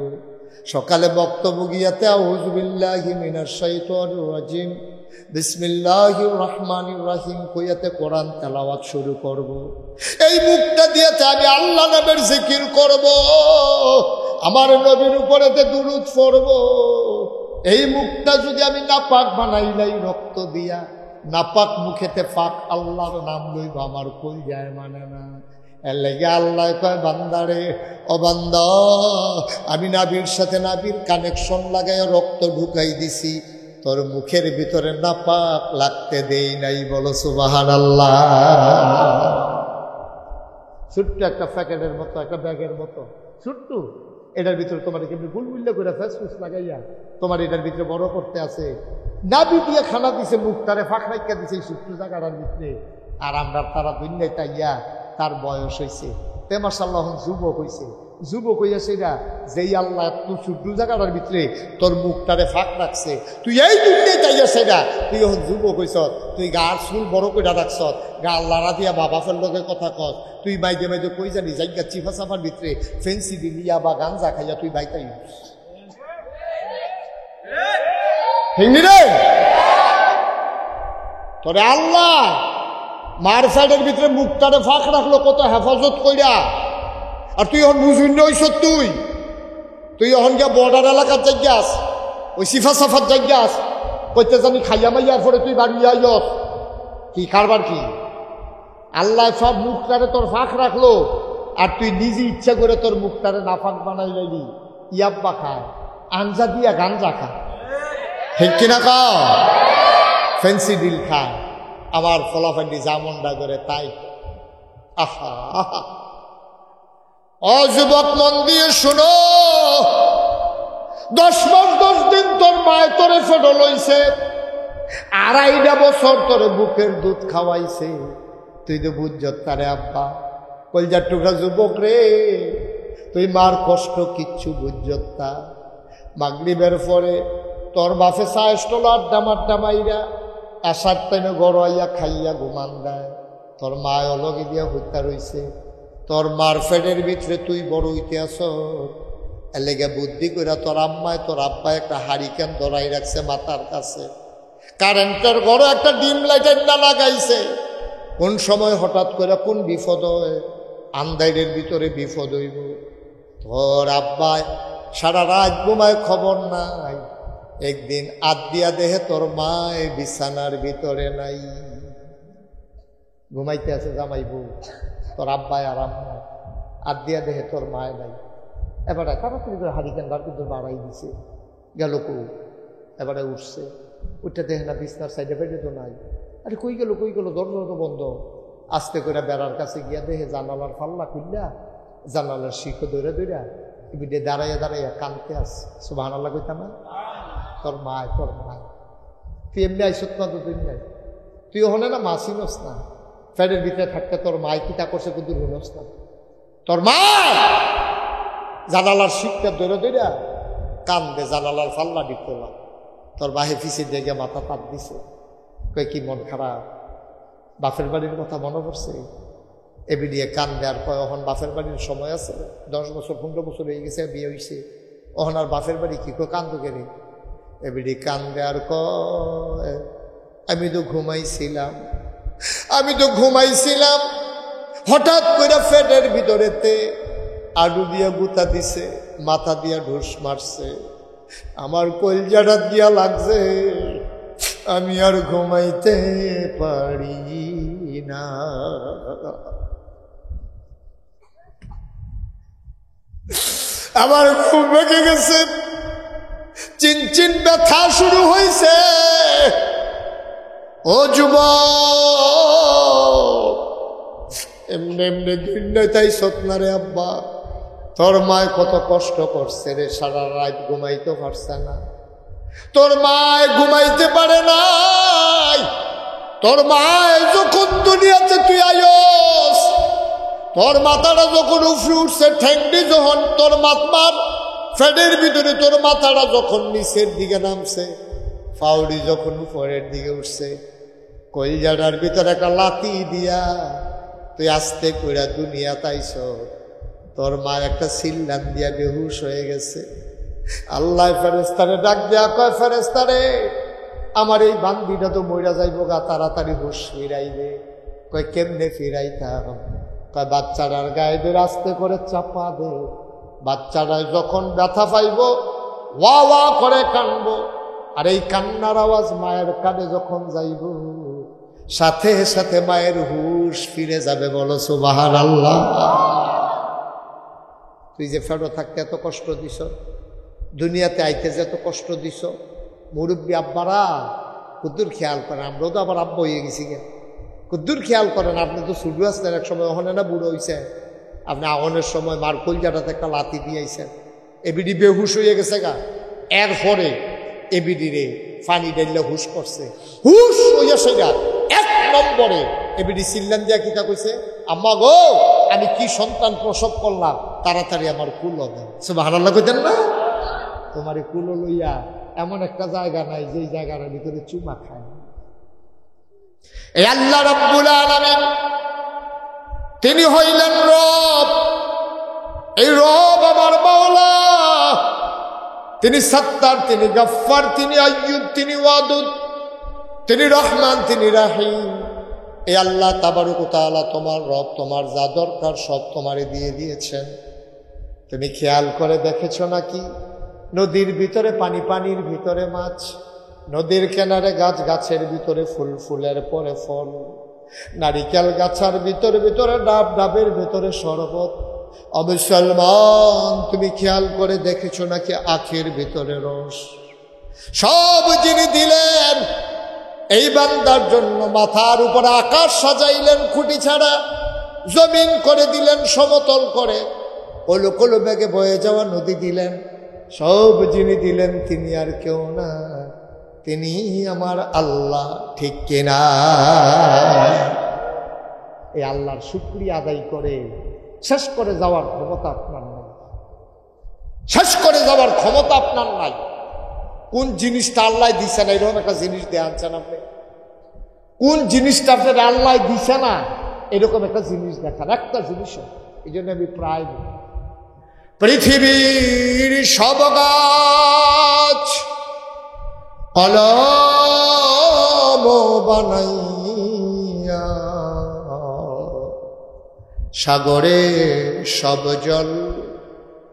সকালে বক্তব্য গিয়াতে আউযু বিল্লাহি মিনাশ শাইতানির রাজিম বিসমিল্লাহির রহমানির রহিম কইয়াতে কোরআন তেলাওয়াত শুরু করব। এই মুখটা দিয়েতে আমি আল্লাহ নামের জিকির করব, আমার নবীর উপরেতে দুরূদ পড়ব। এই মুখটা যদি আমি নাপাক বানাইলাই রক্ত দিয়া, নাপাক মুখেতে ফাঁক আল্লাহর নাম লইব, আমার কই যায় মানে না। এর লেগে আল্লাহ কয় বান্দারে, ও বান্দা, আমি নাবির সাথে নাবির কানেকশন লাগাই রক্ত ঢুকাই দিছি, তোর মুখের ভিতরে নাপাক লাগতে দেই নাই। বলো সুবহানাল্লাহ। ছোট্ট একটা প্যাকেটের মতো, একটা ব্যাগের মতো ছোট্ট, এটার ভিতরে তোমার কেমনি গুলগুল্লা করে ফ্যাসফুস লাগাইয়া তোমার এটার ভিতরে বড় করতে আছে। নাবি দিয়ে খানা দিছে, মুখটারে ফাঁক রাইকা দিছে এই ছোট্ট জায়গাটার ভিতরে। আর আমরা তারা দুনিয়ায় তাইয়া তার বয়স হয়েছে, তে মাশাআল্লাহ যুবক হয়েছে। যুবক হইয়া সেটা যেই আল্লাহ তুই ছোট্ট জায়গাটার ভিতরে তোর মুখটারে ফাঁক রাখছে, তুই এই দুনিয়ায় তাইয়া সেটা তুই এখন যুবক হইছ, তুই গার চুল বড় করে রাখছ, গা লাড়া দিয়া বাবা ফেললোকে কথা কস, তুই মাইদে মাইদে কই জানি জায়গা চিফা চাফার ভিতরে ফেন্সি দিলিয়া বা গাঞ্জা খাইয়া তুই বাইতাই রে। তোরে আল্লাহ মার সাইডের ভিতরে মুখটারে ফাঁক রাখলো কত হেফাজত কইরা, আর তুই এখন বুঝুন হইস, তুই এখন গিয়া বর্ডার এলাকার জায়গাস, ওই সিফা সাফার জায়গাস, কইতে জানি খাইয়া মাইয়ার পরে তুই বাড়ি আইস, কি কারবার কি? আল্লাহ সব মুখটারে তোর ফাঁক রাখলো, আর তুই নিজে ইচ্ছা করে তোর মুখটারে না ফাঁক বানাই লাইলি। ইয়াব্বা খায়, আঞ্জা দিয়া গাঞ্জা খায়, ঠিক কিনা খাও, ফেন্সি ডিল খায়, আমার ফলাফান্ডি জামন্ডা করে তাই। আহা আহা, ও যুবক মন দিয়ে শোনো, 10 মাস 10 দিন তোর মায় তোরে ফেটো লইছে, 2.5 বছর তোরে বুকের দুধ খাওয়াইছে, তুই তো বুঝত তারে আব্বা। কলজার টুকরা যুবক রে, তুই মার কষ্ট কিচ্ছু বুঝত তা। মাগরিবের পরে তোর বাপে চায়েস্টল আড্ডা মাড্ডা মাইরা আসার টাইমে গড়াইয়া খাইয়া ঘুমান দেয়, তোর মায় অলগে দিয়া হত্যা রইছে, তোর মার ফেডের ভিতরে তুই বড় হইতে আস। এলেগে বুদ্ধি করে তোর আম্মায় তোর আব্বা একটা হারিকেন ধরাই রাখছে মাথার কাছে, কারেন্টের ঘরে একটা ডিম লাইটের না লাগাইছে। কোন সময় হঠাৎ করে কোন বিপদ হয়, আন্দাইরের ভিতরে বিপদ হইব, তোর আব্বায় সারা রাত ঘুমায় খবর নাই। একদিন আদিয়া দেহে তোর মায় বিছানার ভিতরে নাই, ঘুমাইতে আছে জামাই বউ, তোর আব্বায় আর আম্মা, আদিয়া দেহে তোর মায় নাই। এবারে তাড়াতাড়ি করে হারিকেন বার কিন্তু বাড়াই দিছে, গেল কু, এবারে উঠছে, উঠতে দেখে না বিছনার সাইডে বেড়ে তো নাই। আরে কই গেল দরজা তো বন্ধ। আস্তে করে বেড়ার কাছে গিয়া দেখে জানালার ফাল্লা খুললা, জানালার শিখো দৌড়া দৌড়া এবিডে দাঁড়াইয়া কানতে আস। সুবহানাল্লাহ কইতাম না? তোর মায় তুই এমনি আইসত না, তো তুই নাই, তুই ওখানে না মা চিনস না, ফ্যানের ভিতরে থাকতে তোর মায় কিতা করছে কিন্তু শুনস না। তোর মা জানালার শিখটা দৌড়া দৌড়া কান্দে, জানালার ফাল্লা ডিপলা, তোর বাহে পিছিয়ে দেখে মাথা পাত দিছে, কই কি মন খারাপ, বাপের বাড়ির কথা মনে পড়ছে, এবি দিয়ে কান্দে। আর কয় ওখান বাপের বাড়ির সময় আছে, 10 বছর 15 বছর হয়ে গেছে, বিয়ে হয়েছে, ওখান আর বাপের বাড়ি কি কয় কান্দো কেনে, এবিডি কান্দে। আর কয় আমি তো ঘুমাইছিলাম, হঠাৎ করে ফেটের ভিতরেতে আলু দিয়া গুতা দিছে, মাথা দিয়া ঢুস মারছে, আমার কলজাটা দিয়া লাগছে, আমি আর ঘুমাইতে পারি না। আমার ঘুম ভেঙে গেছে, চিনচিন ব্যথা শুরু হয়েছে। ও যুবক, এমনি দুনিয়ায় তাই সতনারে আব্বা, তোর মায় কত কষ্ট করছে রে, সারা রাত ঘুমাইতে পারছে না, তোর মায় ঘুমাইতে পারে নাই। তোর মায় যখন দুনিয়াতে তুই আয়স, তোর মাথাটা যখন উফরে উঠছে, ঠেংটি যখন তোর মাথার ফ্যাটের ভিতরে তোর মাথাটা যখন নিচের দিকে নামছে, ফাউড়ি যখন উপরের দিকে উঠছে, কলজাটার ভিতরে একটা লাথি দিয়া তুই আস্তে কইরা দুনিয়া তাইছ। তোর মা একটা সিল্লান দিয়া বেহুশ হয়ে গেছে। আল্লাহ ফেরেশতারে ডাক দেয়া কয়, ফেরেশতারে আমার এই বান্দিটা তো মইরা যাইব গা, তাড়াতাড়ি হুশ ফিরাইবে। কয় কেমনে ফিরাইতাম? কয় বাচ্চাটার গায়ে আস্তে করে চাপা দে, বাচ্চাটা যখন ব্যথা পাইব ওয়া ওয়া করে কানবো। আর এই কান্নার আওয়াজ মায়ের কানে যখন যাইব, সাথে সাথে মায়ের হুশ ফিরে যাবে। বলো সুবহানাল্লাহ। তুই যে ফেরো থাকতে এত কষ্ট দিছ, দুনিয়াতে আইতে যে এত কষ্ট দিছ, মুরব্বী আব্বারা কুদ্দুর খেয়াল করেন। আমরাও তো আবার আব্বা হয়ে গেছি গে, কুদ্দুর খেয়াল করেন। আপনি তো শুরু আসলেন এক সময়, ওখানে না বুড়ো হয়েছে। আপনি আহনের সময় মার কলজাটাতে একটা লাথি দিয়েছেন, এবিডি বেহুশ হয়ে গেছে গা। এরপরে এবিডি রে ফানি ডাইলে হুশ করছে, হুশ হইয়া সেগা 1 নম্বরে এবিডি চিল্লান দিয়া কিতা কইছে, আম্মা গো আমি কি সন্তান প্রসব করলাম, তাড়াতাড়ি আমার কুলো দেন। সুবহানাল্লাহ কইতেন না? তোমার কুলো লইয়া এমন একটা জায়গা নাই যে জায়গার ভিতরে চুমা খায়। এই আল্লাহ রাব্বুল আলামিন তিনি হইলেন রব। এই রব আমার মাওলা, তিনি সত্তার, তিনি গফফার, তিনি আইয়ুব, তিনি ওয়াদুদ, তিনি রহমান, তিনি রাহিম। এই আল্লাহ তাবারক ওয়া তাআলা তোমার রব, তোমার যা দরকার সব তোমারে দিয়ে দিয়েছেন। তুমি খেয়াল করে দেখেছো নাকি? নদীর ভিতরে পানি, পানির ভিতরে মাছ, নদীর কিনারে গাছ, গাছের ভিতরে ফুল, ফুলের পরে ফল, নারিকেল গাছার ভিতরে ভিতরে ডাব, ডাবের ভিতরে শরবত। মুসলমান তুমি খেয়াল করে দেখেছো নাকি আখের ভিতরে রস? সব যিনি দিলেন এই বান্দার জন্য। মাথার উপরে আকাশ সাজাইলেন খুঁটি ছাড়া, জমিন করে দিলেন সমতল করে, কলো কলো বেগে বয়ে যাওয়া নদী দিলেন। সব যিনি দিলেন তিনি আর কেউ না, তিনি আমার আল্লাহ। ঠিক কিনা? এই আল্লাহর শুকরিয়া আদায় করে শেষ করে যাওয়ার ক্ষমতা আপনার নাই, শেষ করে যাওয়ার ক্ষমতা আপনার নাই। কোন জিনিসটা আল্লাহ দিছে না, এরকম একটা জিনিস দিয়ে আনছেন আপনি? কোন জিনিসটা আপনার আল্লাহ দিছে না এরকম একটা জিনিস দেখান, একটা জিনিস। এই জন্য আমি প্রায় পৃথিবীর সব গাছ কলম বানাইয়া, সাগরে সব জল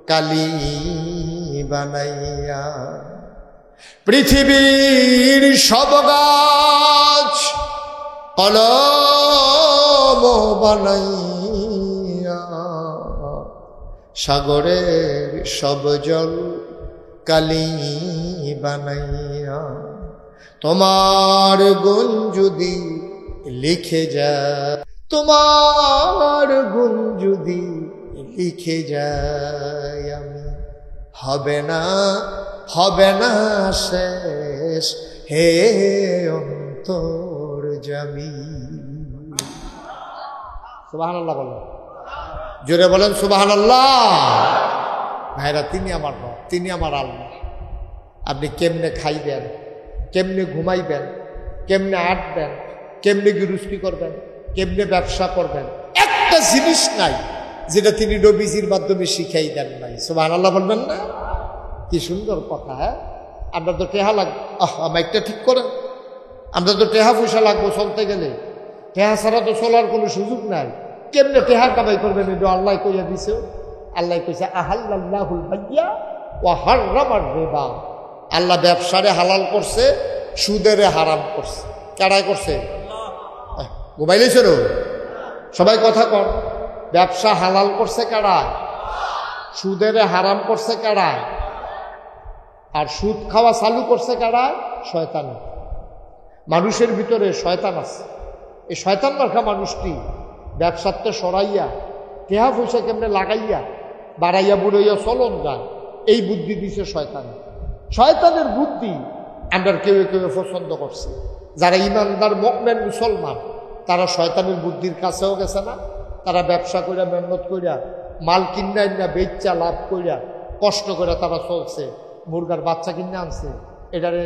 কালি বানাইয়া, পৃথিবীর সব গাছ কলম বানাইয়া, সাগরের সব জল কালি বানাইয়া, তোমার গুণ যদি লিখে যায়, তোমার গুণ যদি লিখে যায়, আমি হবে না, হবে না শেষ হে অন্তর্যামী। সুবহানাল্লাহ বলেন, জোরে বলেন সুবহানাল্লাহ। ভাইরা, তিনি আমার রব, তিনি আমার আল্লাহ। আপনি কেমনে খাইবেন, কেমনে ঘুমাইবেন, কেমনে আঁটবেন, কেমনে গৃহস্থী করবেন, কেমনে ব্যবসা করবেন, একটা জিনিস নাই যেটা তিনি নবীজির মাধ্যমে শিখাই দেন নাই। সুবহানাল্লাহ বলবেন না? কি সুন্দর কথা। হ্যাঁ, আমরা তো টেহা লাগবে, মাইকটা ঠিক করেন। আমরা তো টেহা পয়সা লাগবো চলতে গেলে, টেহা ছাড়া তো চলার কোনো সুযোগ নাই। কেমনে টেহা কামাই করবেন? এটা আল্লাহ কইয়া দিছে। আল্লাহ কইছে আহাল্লাল্লাহুল বাইয়া ওয়া হাররামার রিবা। আল্লাহ ব্যবসারে হালাল করছে, সুদেরে হারাম করছে। কারাই করছে? মোবাইলেছিল সবাই কথা কর। ব্যবসা হালাল করছে কারায়? সুদেরে হারাম করছে কারায়? আর সুদ খাওয়া চালু করছে কারায়? শয়তান। মানুষের ভিতরে শয়তান আছে। এই শয়তান মার্কা মানুষটি ব্যবসাতে সরাইয়া টেহা পয়সা কেমনে লাগাইয়া বাড়াইয়া বুড়াইয়া চলন যায়, এই বুদ্ধি দিছে শয়তান। শয়তানের বুদ্ধি আমরা কেউ কেউ পছন্দ করছে। যারা ইমানদার মুমিন মুসলমান তারা শয়তানের বুদ্ধির কাছেও গেছে না। তারা ব্যবসা কইরা মেহনত কইরা মাল কিনা না বেচা লাভ কইরা কষ্ট করে তারা চলছে। মুরগার বাচ্চা কিনে আনছে, এটারে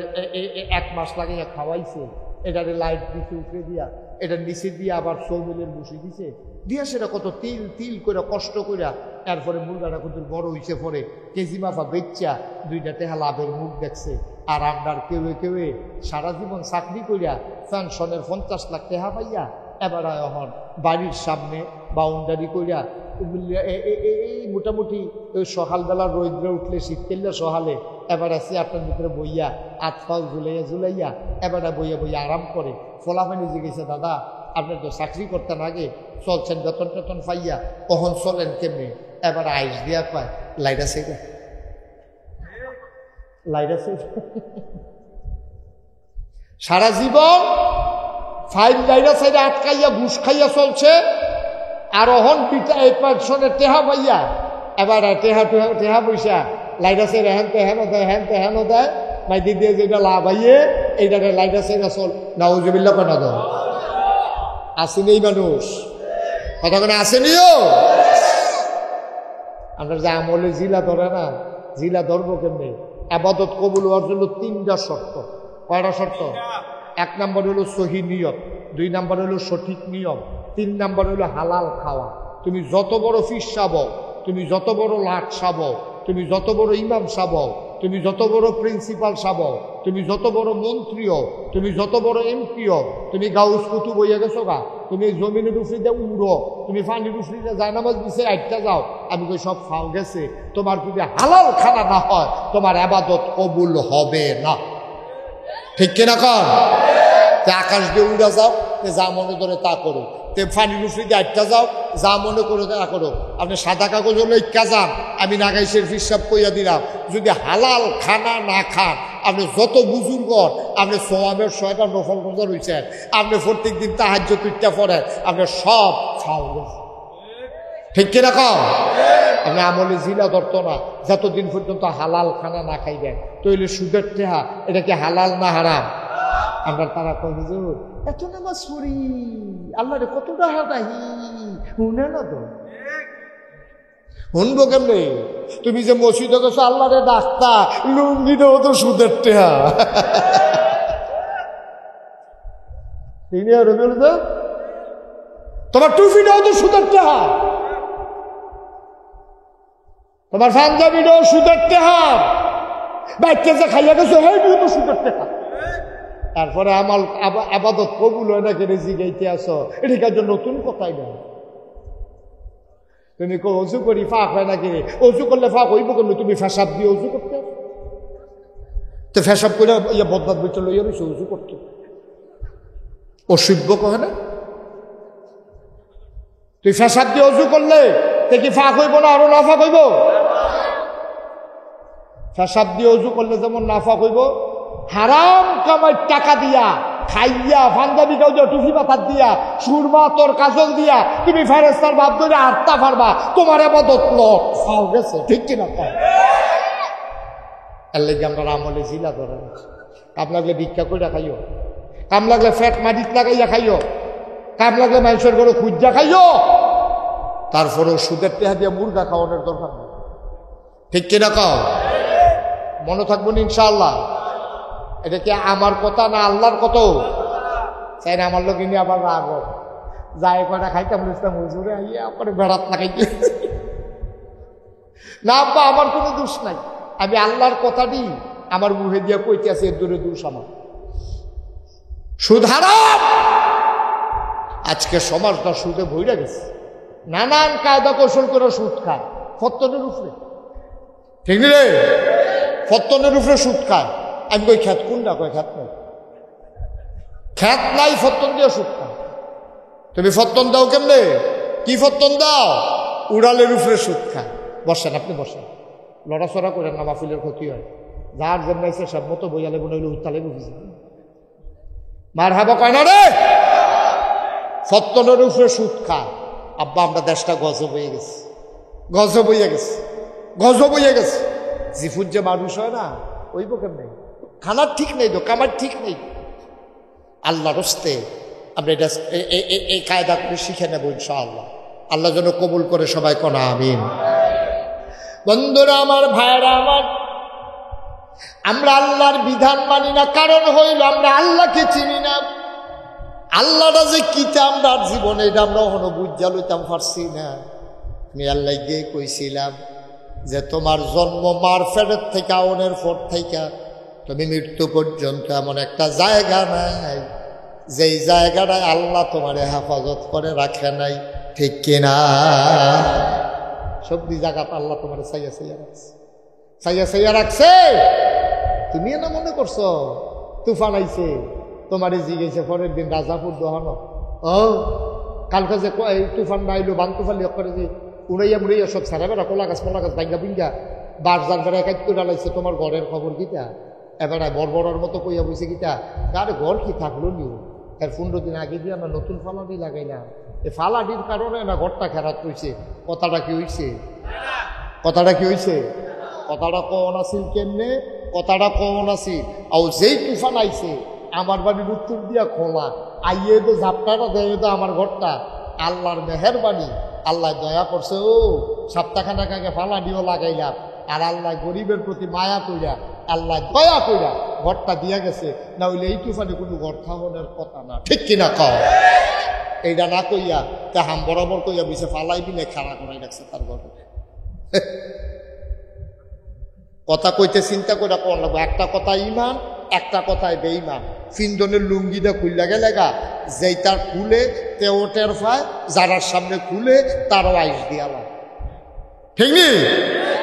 1 মাস লাগিয়ে খাওয়াইছে, এটারে লাইট দিছে উঠে দিয়া, এটার নিচে দিয়ে আবার সৌমিলের বসে দিছে, দিয়া সেটা কত তিল তিল করে কষ্ট কইরা এরপরে মুরগাটা কত বড় হইছে, পরে কেজি মাফা বেচা 2টা টাকা লাভের মুখ দেখছে। আর আমরার কেউ কেউ সারা জীবন চাকরি করিয়া পেনশনের 50 লাখ টাকা পাইয়া এবার এখন বাড়ির সামনে বাউন্ডারি কইরা এই মোটামুটি ওই সকালবেলা রৌদ্রে উঠলে শীতকালে সকালে এবারে চেয়ারটার ভিতরে বইয়া হাত পাও ঝুলাইয়া এবারে বইয়া আরাম করে ফলাফানি জিজ্ঞেসে দাদা আপনার তো চাকরি করতেন আগে চলছেন বেতন টেতন পাইয়া কখন চলেন কেমনি এবার আইস দিয়া পায় লাইটা সেইটা সারা জীবন ফাইল লাইটা সাইডে আটকাইয়া ঘুষ খাইয়া চলছে আর অহন পিঠা এই পার্সনের টেহা পাইয়া এবার টেহা পয়সা লাইটা সাইডে হেন দেয় মাইদি দিয়ে যেটা লাভ আইয়ে এইটাকে লাইটা সাইডে চল নাউজুবিল্লা কেন দেয় আসেনি এই মানুষ কথা কোনো আসেনিও আমরা যে আমলে জিলা ধরে না জিলা ধরবো কেমনি আবাদত কবুল হওয়ার জন্য 3টা শর্ত কয়টা শর্ত 1 নম্বর হলো সহি নিয়ত 2 নম্বর হলো সঠিক নিয়ম 3 নম্বর হলো হালাল খাওয়া তুমি যত বড় ফিস সাবো তুমি যত বড় লাট সাবো তুমি যত বড় ইমাম সাবো তুমি যত বড় প্রিন্সিপাল সাবো তুমি যত বড় মন্ত্রীও তুমি যত বড় এমপিও তুমি গাউস কুতুব হইয়া গেছো গা তুমি জমিনের উফরিতে উড়ো তুমি পানির উফরিতে জায়নামাজ দিছে আইটা যাও আমি কই সব ফাও গেছে তোমার যদি হালাল খানা না হয় তোমার ইবাদত কবুল হবে না ঠিক কিনা কর তে আকাশ দিয়ে উড়া যাও তে যা মনে ধরে তা করো তে পানির উফরিতে আইটা যাও যা মনে করে তা করো আপনি সাদা কাগজ হলো ইক্কা যান আমি নাগাইশের হিসাব কইয়া দিলাম যদি হালাল খানা না খান আপনি যত বুজুর্গ আপনি সোয়াবের 6টা নফল রোজা রয়েছেন আপনি প্রত্যেক দিন তাহাজ্জুদ তুইটা পড়েন আপনি সব খাও ঠিক কিনা কম আপনি আমলে জিলা ধরতো না যতদিন পর্যন্ত হালাল খানা না খাইবেন তৈলে সুদের টেহা এটা কি হালাল না হারাম আমরা তারা কই হুজুর এত নামাজ পড়ি আল্লাহ রে কত টাকা দাহি শুনে না তো শুনবো কেমনে তুমি যে মসজিদে গেছো আল্লাহ রে ডাক্তার লুঙ্গি দেবো তো সুদের টেহা তোমার টুপিটাও তো সুদের টেহা তোমার পাঞ্জাবিটাও সুদের টেহা বাইকে যে খাইয়া গেছো হ্যাঁ তো সুদের টেহা তারপরে আমার আবাদত কবুল হয় না কেন জিগাইতে আসো এটার জন্য নতুন কথাই না তুমি অজু করি ফাঁক হয় নাকি অজু করলে ফাঁক হইব কেন তুমি ফেসাব দিয়ে অজু করতে তো ফেসাব করে ইয়ে বদনাথ বইতে লইয়া রয়েছে অজু করতে অসভ্য কহে না তুই ফেসাব দিয়ে অজু করলে তে কি ফাঁক হইব না আরো না ফাঁক হইব ফেসাব দিয়ে অজু করলে যেমন না ফাঁক হইব হারাম কামাই টাকা দিয়া খাইয়া পাঞ্জাবি কাউ টুফি পাতার দিয়া সুরমা তোর কাজল দিয়া তুমি ফেরেস্তার বাপ ধরে আটটা পারবা তোমার আবাদত ফাও গেছে ঠিক কিনা এর লেগে আমরা আমলে জিলা ধরে কাম লাগলে ভিক্ষা করে খাইও কাম লাগলে ফ্যাট মাটিত লাগাইয়া খাইও কাম লাগলে মানুষের ঘরে খুঁজা খাইও তারপরেও সুদের টেহা দিয়ে মুরগা খাওয়ানোর দরকার নেই ঠিক কিনা কাও মনে থাকবো না ইনশাআল্লাহ এটা কি আমার কথা না আল্লাহর কত চাই না আমার লোক নিয়ে আবার রাগ যাই কটা খাইতাম বুঝতাম হুজুরে আইয়া পরে বেড়াত লাগাইতে না আব্বা আমার কোনো দোষ নাই আমি আল্লাহর কথাটি আমার মুখে দিয়া কইতে আছে এর দূরে দোষ আমার সুদ হারাম আজকে সমাজটা সুদে ভইরা গেছে নানান কায়দা কৌশল করে সুদ খায় ফত্তনের উপরে ঠিক রে ফত্তনের উপরে সুদ খায় আমি কই খ্যাত কোনটা কয় খ্যাত নাই খ্যাত নাই ফত্তন দিয়ে সুদ খায় তুমি ফত্তন দাও কেমনে কি ফত্তন দাও উড়ালের উপরে সুদ খায় বসেন আপনি বসেন লড়াচড়া করেন না মাহফিলের ক্ষতি হয় যার জন্মাইছে সব মতো বইয়ালে মনে হইলে উত্তালে বুঝেছে মার হাবা কয় না রে ফত্তনের উপরে সুদ খায় আব্বা আমরা দেশটা গজব হয়ে গেছে গজব হইয়া গেছে গজব হইয়া গেছে জিফুর যে মানুষ হয় না ওইব কেমনে খানার ঠিক নেই তো কামার ঠিক নেই আল্লাহ রস্তে আমরা এটা এই কায়দা করে শিখে নেব ইনশাআল্লাহ আল্লাহ যেন কবুল করে সবাই কোনা আমিন বন্ধুরা আমার ভাইয়েরা আমার আমরা আল্লাহর বিধান মানি না কারণ হইল আমরা আল্লাহকে চিনি না আল্লাহটা যে কিতা আমরা জীবনে এটা আমরা এখনো বুঝা লইতাম পারছি না আমি আল্লাহ গিয়ে কইছিলাম যে তোমার জন্ম মার ফেরের থেকে আউনের ফোর থেকে তুমি মৃত্যু পর্যন্ত এমন একটা জায়গা নাই যেই জায়গাটায় আল্লাহ তোমার হেফাজত করে রাখে নাই, ঠিক কিনা? সবজি জায়গাত আল্লাহ তোমার সাইয়া সাইয়া রাখছে, সাইয়া সাইয়া রাখছে। তুমি না মনে করছো তুফান আইছে, তোমারে জিগেছে পরের দিন রাজাপুর দহন, ও কালকে যে তুফান না আইলো, বান তুফান করে যে উড়াইয়া মুড়াইয়া সব সারা বেড়া কোলা গাছ ভাঙ্গা ভিঙ্গা বারজার বেড়া একাই করে লাইছে, তোমার ঘরের খবর গীতা এবারে বড় মতো কইয়া বইছে গীতা, তার ঘর কি থাকলো নি? এর 15 দিন আগে দিয়ে আমরা নতুন ফালাডি লাগাইলাম, এই ফালাডির কারণে না ঘরটা খেরাত হইছে। কথাটা কি হইছে? কথাটা কি হইছে? কথাটা কন আসিল কেমনে? কথাটা কন আসিল, আর যেই তুফান আইছে আমার বাড়ির উত্তর দিয়া খোলা আইয়ে তো ঝাপটাটা দেয় তো আমার ঘরটা। আল্লাহর মেহেরবানি, আল্লাহ দয়া করছে। ও সপ্তাহখানেক আগে ফালাডিও লাগাইলাম, আর আল্লাহ গরিবের প্রতি মায়া কইরা আল্লাহ দয়া কইরা ঘরটা দিয়া গেছে। না হইলে এই তুফানে কোনো ঘর থাহনের কথা না, ঠিক কিনা কও? এইটা না কইয়া তা হাম বরাবর কইয়া বিছে ফালাই দিলে খাড়া করাই রাখছে তার ঘরে। কথা কইতে চিন্তা করে কোন লাগবে, একটা কথা ইমান, একটা কথায় বেঈমান। ফিনজনের লুঙ্গিটা খুললা গেলে গা, যেই তার খুলে তেও টের পায়, যারার সামনে খুলে তারও আইস দিয়ালা, ঠিক নেই?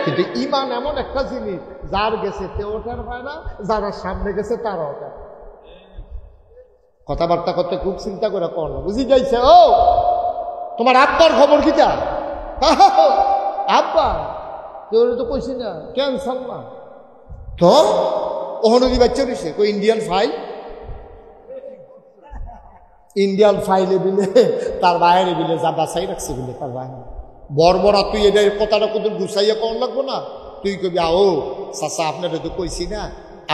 কিন্তু ইমান এমন একটা জিনিস, যার গেছে তেও টের পায় না, যারার সামনে গেছে তারাও টের। কথাবার্তা করতে খুব চিন্তা করে কোন বুঝি যাইছে। ও তোমার আব্বার খবর কিটা? আব্বা কেউ তো কইছি না, ক্যান্সার না তো ওহনদি বাচ্চা রয়েছে, কই ইন্ডিয়ান ফাইল, ইন্ডিয়ান ফাইলে দিলে তার বাইরে দিলে যা বাসাই রাখছে বলে তার বাইরে বর্বরা। তুই এটা কথাটা কত গুছাইয়া কম লাগবো না? তুই কবি আও চাচা আপনার তো কইছি না,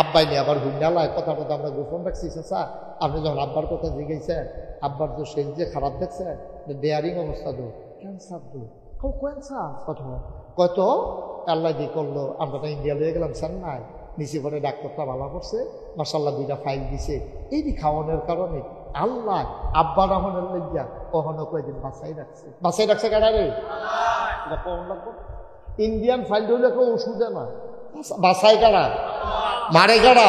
আব্বাই নিয়ে আবার ঘুরনালায় কথাটা তো আমরা গোপন রাখছি। চাচা আপনি যখন আব্বার কথা জিজ্ঞাসেন, আব্বার তো শেষ যে খারাপ দেখছেন, ডেয়ারিং অবস্থা তো ক্যান্সার তো ক্যান্সার কথা কত আল্লাহ দিয়ে করলো। আমরা তো ইন্ডিয়া লিয়ে গেলাম চেন্নাই, নিচে করে ডাক্তারটা ভালো করছে, মাসাল্লাহ 2টা ফাইল দিছে। এই খাওয়ানোর কারণে আল্লাহ আব্বা রহমানের লইয়া কখনো কয়েকদিন বাসাই রাখছে কারারে। এটা কম লাগবে। ইন্ডিয়ান ফাইল হইলে কেউ ওষুধে না, বাসায় কারা মারে কারা,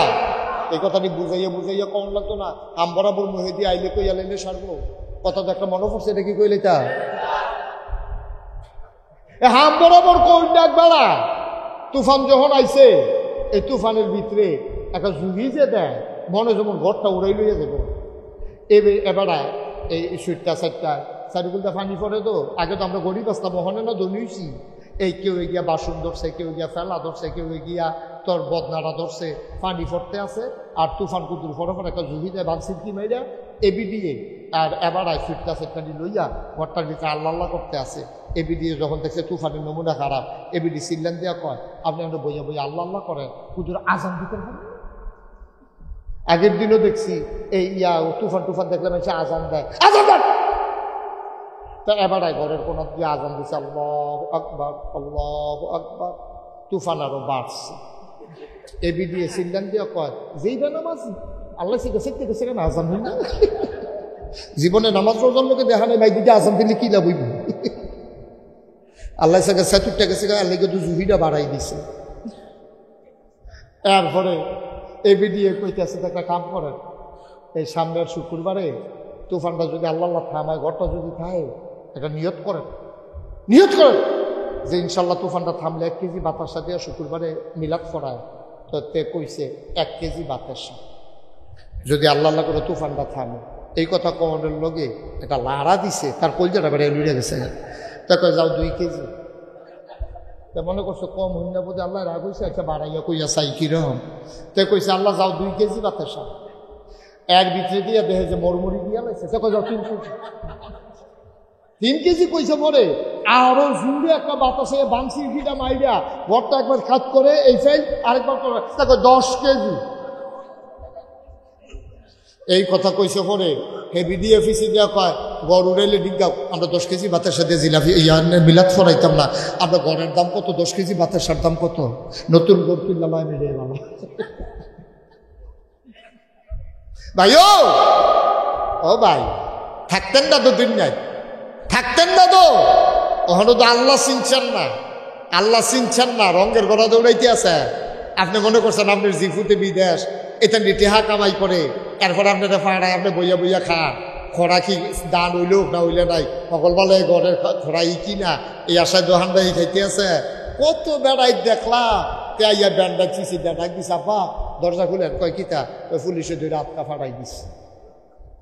এই কথাটি বুঝাইয়া কম লাগতো না। আম বরাবর মহিদি আইলে কইয়া লাইলে সারবো। কথা তো একটা মনে পড়ছে, এটা কি কইলে তা হাম বরাবর কোন ডাক বেড়া। তুফান যখন আইছে, এই তুফানের ভিতরে একটা জুগি যে দেয়, মনে যেমন ঘরটা উড়াই লইয়া যাব। এবারে এই সুইটটা চারিগুলটা পানি পড়ে তো। আগে তো আমরা গরিব আসতাম, মহনে না ধনিয়েছি। এই কেউ গিয়া বাসন ধরছে, কেউ গিয়া ফেলা ধরছে, কেউ গিয়া তোর বদনাটা ধরছে, পানি পড়তে আছে। আর তুফান কুতুর ফরফর একটা জুগি দেয় বাংসির কি মাইরা এবি দিয়ে। আর এবার সুইটটা সেটকানি লইয়া ঘরটার ভিতরে আল্লাহ করতে আছে। এবি দিয়ে যখন দেখছে তুফানের নমুনা খারাপ, এবিডি সিল্লান দেওয়া কয় আপনি আমরা বইয়া আল্লাহ করেন, কুতুর আজান দিতে হবে। আগের দিনও দেখছি এই তুফান দেখলাম এসে আজান দেয়, আজান দেন। তা এবার ঘরের কোন দিয়ে আজান দিচ্ছে আল্লাহু আকবার আল্লাহু আকবার। তুফান আরো বাড়ছে। এবি দিয়ে সিল্লান দেওয়া কয় যেই নামাজ আল্লাহ শিখে গেছে কেন আজান হই না। জীবনে নামাজ রোজার লোকে দেখা নেই ভাই, দিতে আজান দিলে কি লাভ হইব? আল্লাহ সাথে সেতুরটা গেছে, আল্লাহ কিন্তু জুহিটা বাড়াই দিছে। এরপরে এবি দিয়ে কইতেছে একটা কাম করেন, এই সামনের শুক্রবারে তুফানটা যদি আল্লাহ থামায়, ঘরটা যদি খায়, একটা নিয়ত করেন যে ইনশাল্লাহ তুফানটা থামলে 1 কেজি বাতাসা দিয়ে শুক্রবারে মিলাদ করায়। তো তে কইছে 1 কেজি বাতাসা যদি আল্লাহ করে তুফানটা থামে। এই কথা কমনের লগে একটা লাড়া দিছে, তার কলজাটা বেড়ে লুড়ে গেছে। তা কয় যাও 2 কেজি। তা মনে করছো কম হইন না বোধ, আল্লাহ রাগ হয়েছে, একটা বাড়াইয়া কইয়া চাই কিরকম। তো কইছে আল্লাহ যাও 2 কেজি বাতাসা। এর ভিতরে দিয়ে দেখে যে মরমরি দিয়া লাগছে, সে কয় যাও 3 কেজি। 3 কেজি কইছে পরে আরো জুড়ে একটা বাতাসে বাংসির গিটা মাইরা ঘরটা একবার খাত করে এই চাই আরেকবার করে, তাকে 10 কেজি। এই কথা কইছে পরে হেবি দিয়ে ফিসি দেওয়া কয় গড় উড়াইলে ডিগ্গাও, আমরা 10 কেজি বাতাসার দিয়ে জিলাপি মিলাদ ফরাইতাম না। আমরা গড়ের দাম কত, 10 কেজি বাতাসার দাম কত? নতুন গড় কিনলাম মিলিয়ে ভালো ভাই। ও ভাই থাকতেন না তো দুনিয়ায়, থাকতেন না তো। ওখানে তো আল্লাহ চিনছেন না, রঙের গড়া দৌড়াইতে আছে। আপনি মনে করছেন আপনার জিফুতে বিদেশ এটা টেহা কামাই করে এরপরে আপনারা ফাড়ায় আপনি বইয়া বইয়া খান খরা কি দান হইলেও না হইলে নাই সকল বলে ঘরের খরাই কি না এই আশায় দোহান ভাই খাইতে আছে কত বেড়াই দেখলা ইয়া ব্যান্ডা চিসি ডাক দিস আপা দরজা খুলেন কয় কিতা ওই পুলিশে দুই রাতটা ফাটাই দিস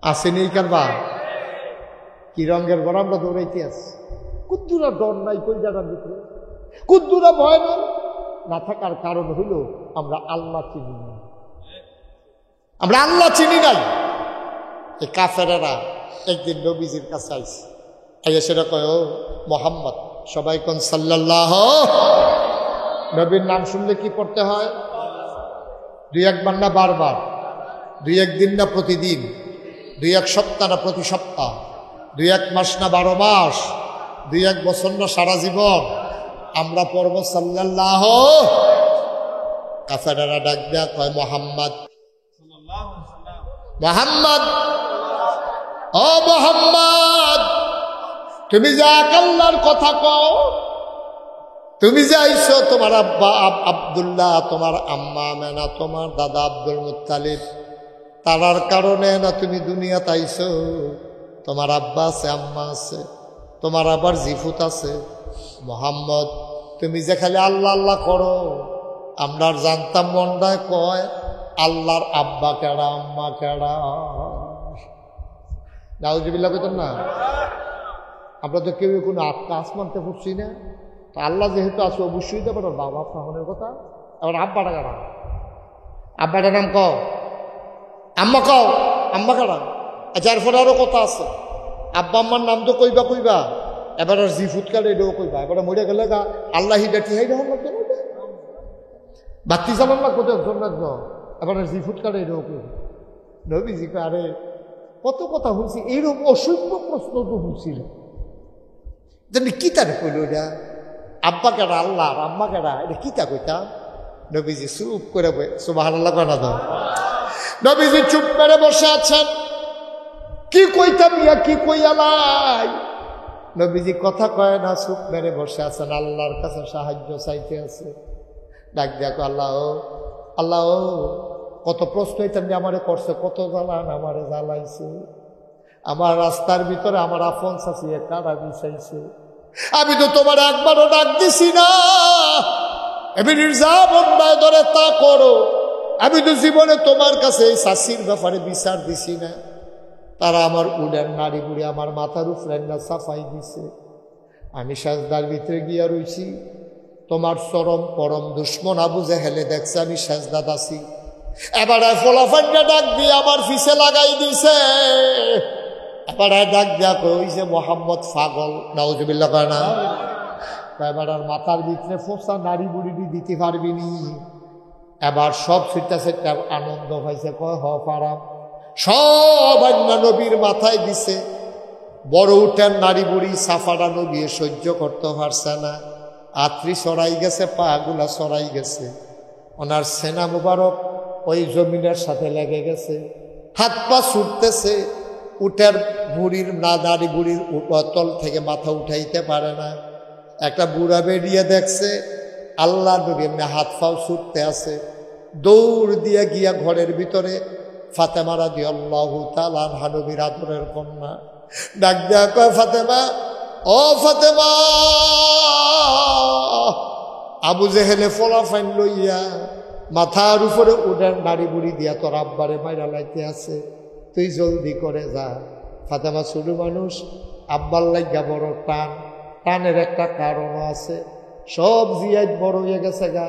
আসেনি কারবা কি রঙের ঘর আমরা দৌড়াইতে আছি কুদ্দুরা ডর নাই কই জায়গার ভিতরে কুদ্দুরা ভয় নাই না থাকার কারণ হইল আমরা আল্লাহ চিনি না আমরা আল্লাহ চিনি নাই এই কাফেরেরা একদিন নবীজির কাছে আইছে আইয়া সেটা কয় ও মোহাম্মদ সবাই কোন সাল্লাল্লাহু নবীর নাম শুনলে কি পড়তে হয় দুই একবার না বারবার দুই একদিন না প্রতিদিন দুই এক সপ্তাহ না প্রতি সপ্তাহ দুই এক মাস না 12 মাস দুই এক বছর না সারা জীবন আমরা পড়ব সাল্লাল্লাহু কাফেরেরা ডাক দেয়া কয় মোহাম্মদ মোহাম্মদ ও মোহাম্মদ তুমি যা আল্লাহর কথা কও তুমি যে আইছো তোমার আব্বা আব্দুল্লাহ তোমার আম্মা আমেনা তোমার দাদা আব্দুল মুত্তালিব তারার কারণে না তুমি দুনিয়াতে আইছো তোমার আব্বা আছে আম্মা আছে তোমার আবার জিফুত আছে মোহাম্মদ তুমি যে খালি আল্লাহ আল্লাহ করো আমরা জানতাম মন্ডায় কয় আল্লাহর আব্বা কেডা আম্মা কেডা নাউজুবিল্লাহ কইতেন না আমরা তো কেউ কোনো আসমানতে ফুটছি না তো আল্লাহ যেহেতু আছে অবশ্যই তো আপনার বাবা ফাহনের কথা এবার আব্বাটা কারা আব্বাটার নাম কও আম্মা কও আম্মা কারা আচ্ছা এরপরে আরও কথা আছে আব্বা আম্মার নাম তো কইবা এবার আর জি ফুটকালে এটাও কইবা এবার মরে গেলে গা আল্লাহ হিডাটি হাই রহম লাগতো না বাতি চালান লাগবো তো একজন লাগবো এবার আর জি ফুটকালে এটাও কইবা নবীজি আরে কত কথা শুনছি এইরকম অসংখ্য প্রশ্ন তো শুনছিল জানি কিতা কইল এটা আব্বা কেডা আল্লাহ আর আম্মা কেডা এটা কিতা কইতা নবীজি চুপ করে সুবহানাল্লাহ কনা দাও নবীজি চুপ করে বসে আছেন কি কইতাম ইয়া কি কইয়ালাই নবীজি কথা কয় না চুপ মেরে বসে আছেন আল্লাহর কাছে সাহায্য চাইতে আছে ডাক দেখো আল্লাহ আল্লাহ কত প্রশ্ন হইতাম যে আমারে করছে কত জ্বালান আমারে জ্বালাইছে আমার রাস্তার ভিতরে আমার আপন চাচি কারা বিছাইছে আমি তো তোমার একবারও ডাক দিছি না আমি নির্যাব অন্যায় ধরে তা করো আমি তো জীবনে তোমার কাছে এই চাষির ব্যাপারে বিচার দিছি না তারা আমার উডের নাড়ি বুড়ি আমার মাথার উপরে না সাফাই দিছে আমি সাজদার ভিতরে গিয়া রইছি তোমার চরম পরম দুশ্মন আবু জেহেলে দেখছে আমি সাজদাত আছি এবার ফলাফান্ডা ডাক দিয়ে আমার ফিসে লাগাই দিছে এবার ডাক দেয়া কইছে মোহাম্মদ পাগল নাউজুবিল্লাহ কয় না এবার আর মাথার ভিতরে ফোসা নারী বুড়ি দিতে পারবি নি এবার সব সেটা আনন্দ হয়েছে কয় হ পারাম সব অন্য নবীর মাথায় দিছে বড় উঠেন নারী বুড়ি সাফাটা নবী সহ্য করতে পারছে না আত্রি সরাই গেছে পা গুলা সরাই গেছে ওনার সেনা মুবারক ওই জমিনের সাথে লেগে গেছে হাত পা ছুটতেছে উঠের বুড়ির নারী বুড়ির তল থেকে মাথা উঠাইতে পারে না একটা বুড়া বেরিয়ে দেখছে আল্লাহ নবী এমনি হাত পাও ছুটতে আছে দৌড় দিয়ে গিয়া ঘরের ভিতরে ফাতেমা রাদিয়াল্লাহু তাআলা আনহা নবীর আদরের কন্যা ডাক দেয়া কয় ফাতেমা ও ফাতেমা আবু জেহেলে ফলাফাইন লইয়া মাথার উপরে উডের নাড়ি বুড়ি দিয়া তোর আব্বারে মাইরা লাইতে আছে তুই জলদি করে যা ফাতেমা ছোট মানুষ আব্বার লাগা বড় টানের একটা কারণও আছে সব জিয়াত বড় হয়ে গেছে গা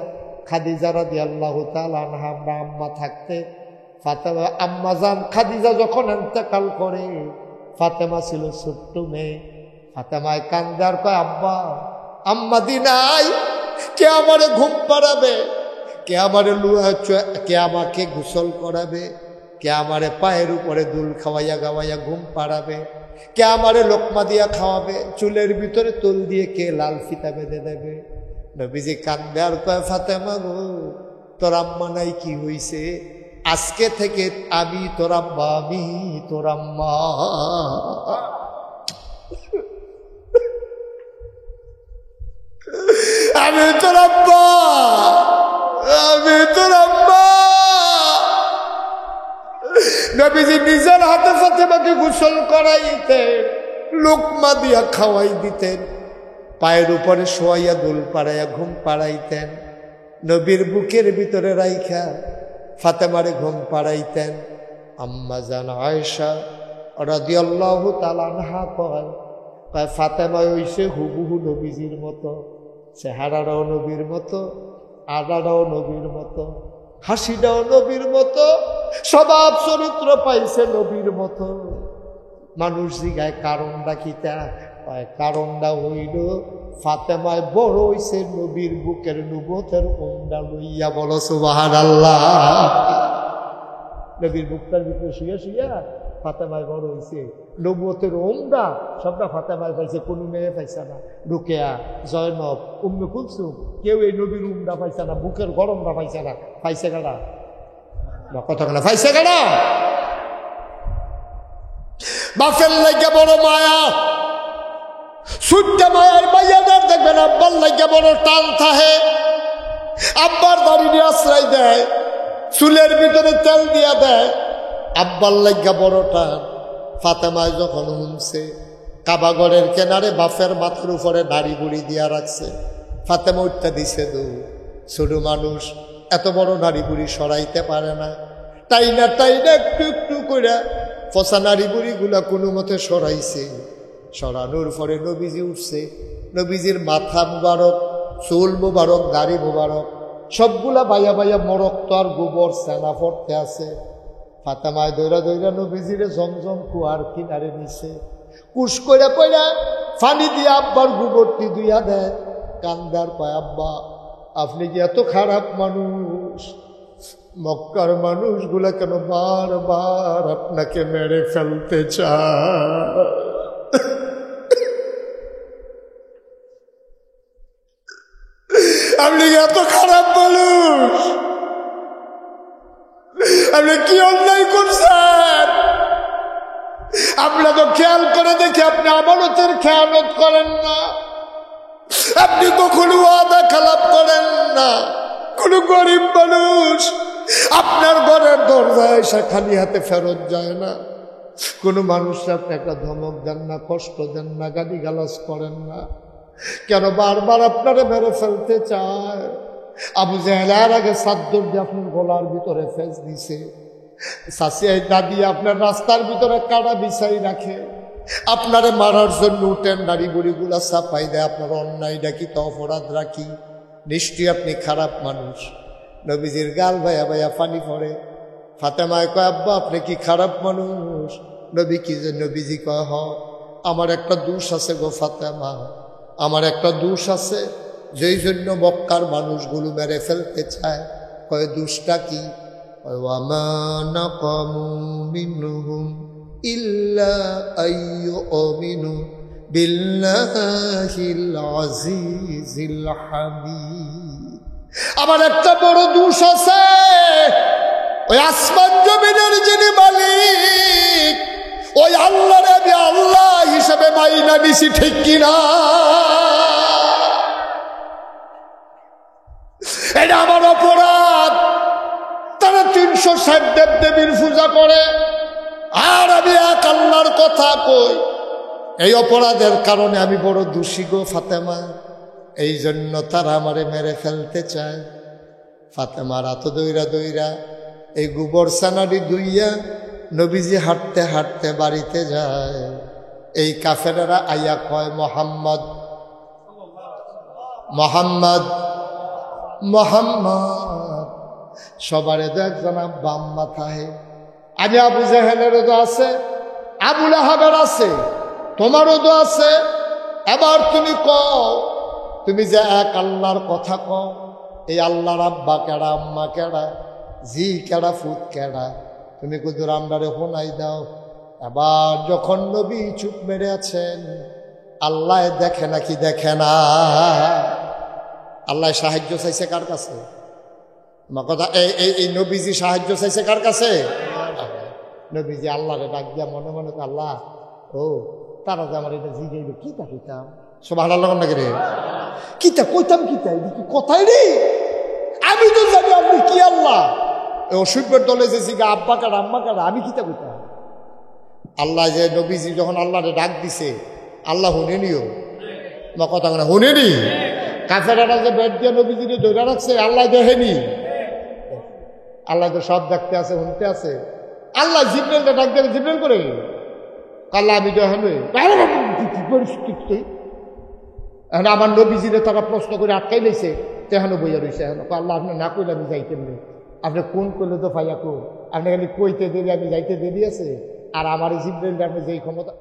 খাদিজা রাদিয়াল্লাহু তাআলা আনহা আমরা আম্মা থাকতে ফাতেমা আম্মা জান খাদিজা যখন ইন্তেকাল করে ফাতেমা ছিল ছোট্ট মেয়ে ফাতেমায় কান্দার কয় আব্বা আম্মা দিনাই কে আমারে ঘুম পাড়াবে কে আমারে কে আমাকে গোসল করাবে কে আমারে পায়ের উপরে দুল খাওয়াইয়া গাওয়াইয়া ঘুম পাড়াবে কে আমারে লোকমা দিয়া খাওয়াবে চুলের ভিতরে তুল দিয়ে কে লাল ফিতা বেঁধে দেবে নবীজি কান্দে আর কয় ফাতেমা গো তোর আম্মা নাই কি হইছে আজকে থেকে আমি তোর আম্মা আমি তোর আম্মা আমি তোর আব্বা আমি তোর আব্বা নবীজি নিজের হাতে ফাতেমাকে গোসল করাইতেন, লোকমা দিয়া খাওয়াই দিতেন, পায়ের উপরে শোয়াইয়া দোল পাড়াইয়া ঘুম পাড়াইতেন, নবীর বুকের ভিতরে রাইখা ফাতেমারে ঘুম পাড়াইতেন। আম্মা জান আয়েশা রাদিয়াল্লাহু তাআলা আনহা কয় ফাতেমা হইছে হুবহু নবীজির মতো, চেহারাটাও নবীর মতো, আদাটাও নবীর মতো, হাসিটাও নবীর মতো, স্বভাব চরিত্র পাইছে নবীর মতো। মানুষ জিগায় কারণটা কিতা? কারণটা হইল ফাতেমায় বড় হইছে নবীর বুকের নবুয়তের ওমটা লইয়া। বলো সুবহানাল্লাহ। নবীর বুকটার ভিতরে শুয়ে শুয়ে ফাতেমায় বড় হইছে, নবুয়তের ওমটা সবটা ফাতেমায় পাইছে, কোনো মেয়ে পাইছে না। রুকেয়া, জয়নব, উম্মে কুলসুম কেউ এই নবীর উমটা পাইছে না, বুকের গরমটা পাইছে না। পাইছে কারা? কথা কেনা পাইছে কারা? বাপের লাগে বড় মায়া, সুট্টা মায়ের মাইয়াদের দেখবেন আব্বার লাগে বড় টান থাহে, আব্বার দাড়ি আশ্রয় দেয়, চুলের ভিতরে তেল দিয়া দেয়, আব্বার লাগা বড় টান। ফাতেমায় যখন হুমছে কাবাগরের কেনারে বাপের মাথার উপরে দাড়ি বুড়ি দিয়া রাখছে, ফাতেমা উঠতে দিছে দু। ছোট মানুষ এত বড় নাড়ি বুড়ি সরাইতে পারে না, তাই না একটু একটু করে ফসা নাড়ি বুড়িগুলা কোনো মতে সরাইছে। সরানোর পরে নবীজি উঠছে, নবীজির মাথা মুবারক, চুল মুবারক, দাড়ি মুবারক সবগুলা বাইয়া বাইয়া মরক্ত আর গোবর সেনা পড়তে আছে। ফাতেমায় দৌড়া দৌড়া নবীজিরে জমজম কুয়ার কিনারে নিছে, কুশ করে পড়া ফানি দিয়ে আব্বার গোবরটি দুইয়া দেয়, কান্দার পায় আব্বা আপনি কি এত খারাপ মানুষ? মক্কার মানুষগুলা কেন বারবার আপনাকে মেরে ফেলতে চায়? আপনি এত খারাপ মানুষ, আপনি কি অন্যায় করছেন? আপনারা তো খেয়াল করে দেখি আপনি আমানতের খেয়ানত করেন না, আপনি কখনো ওয়াদা খেলাপ করেন না। কোন গরিব মানুষ আপনার ঘরের দরজায় এসে খালি হাতে ফেরত যায় না। কোনো মানুষকে আপনি একটা ধমক দেন না, কষ্ট দেন না, গালি গালাজ করেন না, কেন বারবার আপনারে মেরে ফেলতে চায়? আবু জেহেলের আগে সাদ্দর দিয়ে আপনার গলার ভিতরে ফেস দিছে, সাসিয়াই দাদি আপনার রাস্তার ভিতরে কাটা বিছাই রাখে, আপনারে মারার জন্য উঠেন নারী বুড়িগুলা চাপাই দেয়। আপনার অন্যায় ডাকি তো অপরাধ রাখি, নিশ্চয়ই আপনি খারাপ মানুষ। নবীজির গাল ভাইয়া ভাইয়া পানি পড়ে। ফাতেমায় কয় আব্বা আপনি কি খারাপ মানুষ? নবী কি যে নবীজি কয় হ, আমার একটা দোষ আছে গো ফাতেমা, আমার একটা দোষ আছে, যেই জন্য মক্কার মানুষগুলো মেরে ফেলতে চায়। কয় দোষটা কি? ওয়ামা নাকামু মিনহুম ইল্লা আইয়ুমিনু বিল্লাহিল আজিজিল হামিদ। আমার একটা বড় দোষ আছে, ওই আসমান জমিনের যিনি মালিক ওই আল্লাহরে আমি আল্লাহ হিসেবে মাইনা নিছি, ঠিক কিনা? এটা আমার অপরাধ। তারা 360 দেব দেবীর পূজা করে আর আমি এক আল্লাহর কথা কই। এই অপরাধের কারণে আমি বড় দোষী গো ফাতেমা, এই জন্য তারা আমারে মেরে ফেলতে চায়। ফাতেমার এত দইরা দইরা এই গোবর সানাডি দুইয়া নবীজি হাঁটতে হাঁটতে বাড়িতে যায়। এই কাফেরেরা আইয়া কয় মোহাম্মদ মোহাম্মদ মোহাম্মদ। সবারে তো একজন বাম মাথায়। আমি আবু জেহেলেরও তো আছে, আবু লাহাবের আছে, তোমারও তো আছে। এবার তুমি কও, তুমি যে এক আল্লাহর কথা কও, এই আল্লাহর আব্বা কেডা, আম্মা কেডা, জি কেডা, ফুট কেডা, তুমি কুদুর আমরারে শোনাই দাও। এবার যখন নবী চুপ মেরে আছেন, আল্লাহ দেখে নাকি দেখে না? আল্লাহ সাহায্য চাইছে কার কাছে? আমার কথা এই নবীজি সাহায্য চাইছে কার কাছে? নবীজি আল্লাহরে ডাক দিয়া মনে মনে আল্লাহ ও তারা যে আমার এটা জিগাইল কিতা কইতাম, সুবহানাল্লাহ নাকি রে, কিতা কইতাম, কিতা কি কথাই রে? আমি তো জানি আপনি কি আল্লাহ, অসুখের দলে যে জিগা আব্বা কারা আম্মা কারা আমি কিতা কইতা আল্লাহ যে নবীজি যখন আল্লাহরে ডাক দিছে আল্লাহ হুনেনিও বা কথা না হুনেনি কাফেরারা যে বেড দিয়ে নবীজিরে ধরে রাখছে আল্লাহ দেখেনি আল্লাহ তো সব দেখতে আছে শুনতে আছে আল্লাহ জিব্রাইলটা ডাক দেবে জিব্রাইল করে আল্লাহ আমি দেখেন এখন আমার নবীজিরে তারা প্রশ্ন করে আটকাই লাইছে তেহানো বইয়া রয়েছে এখন আল্লাহ আপনি না কইলে আমি যাইতে নেই আপনি কোন করলে তো ফাইয়া কো আপনি খালি কইতে দেরি আমি যাইতে দেরি আছে আর আমার জিব্রাইল আপনি যেই ক্ষমতা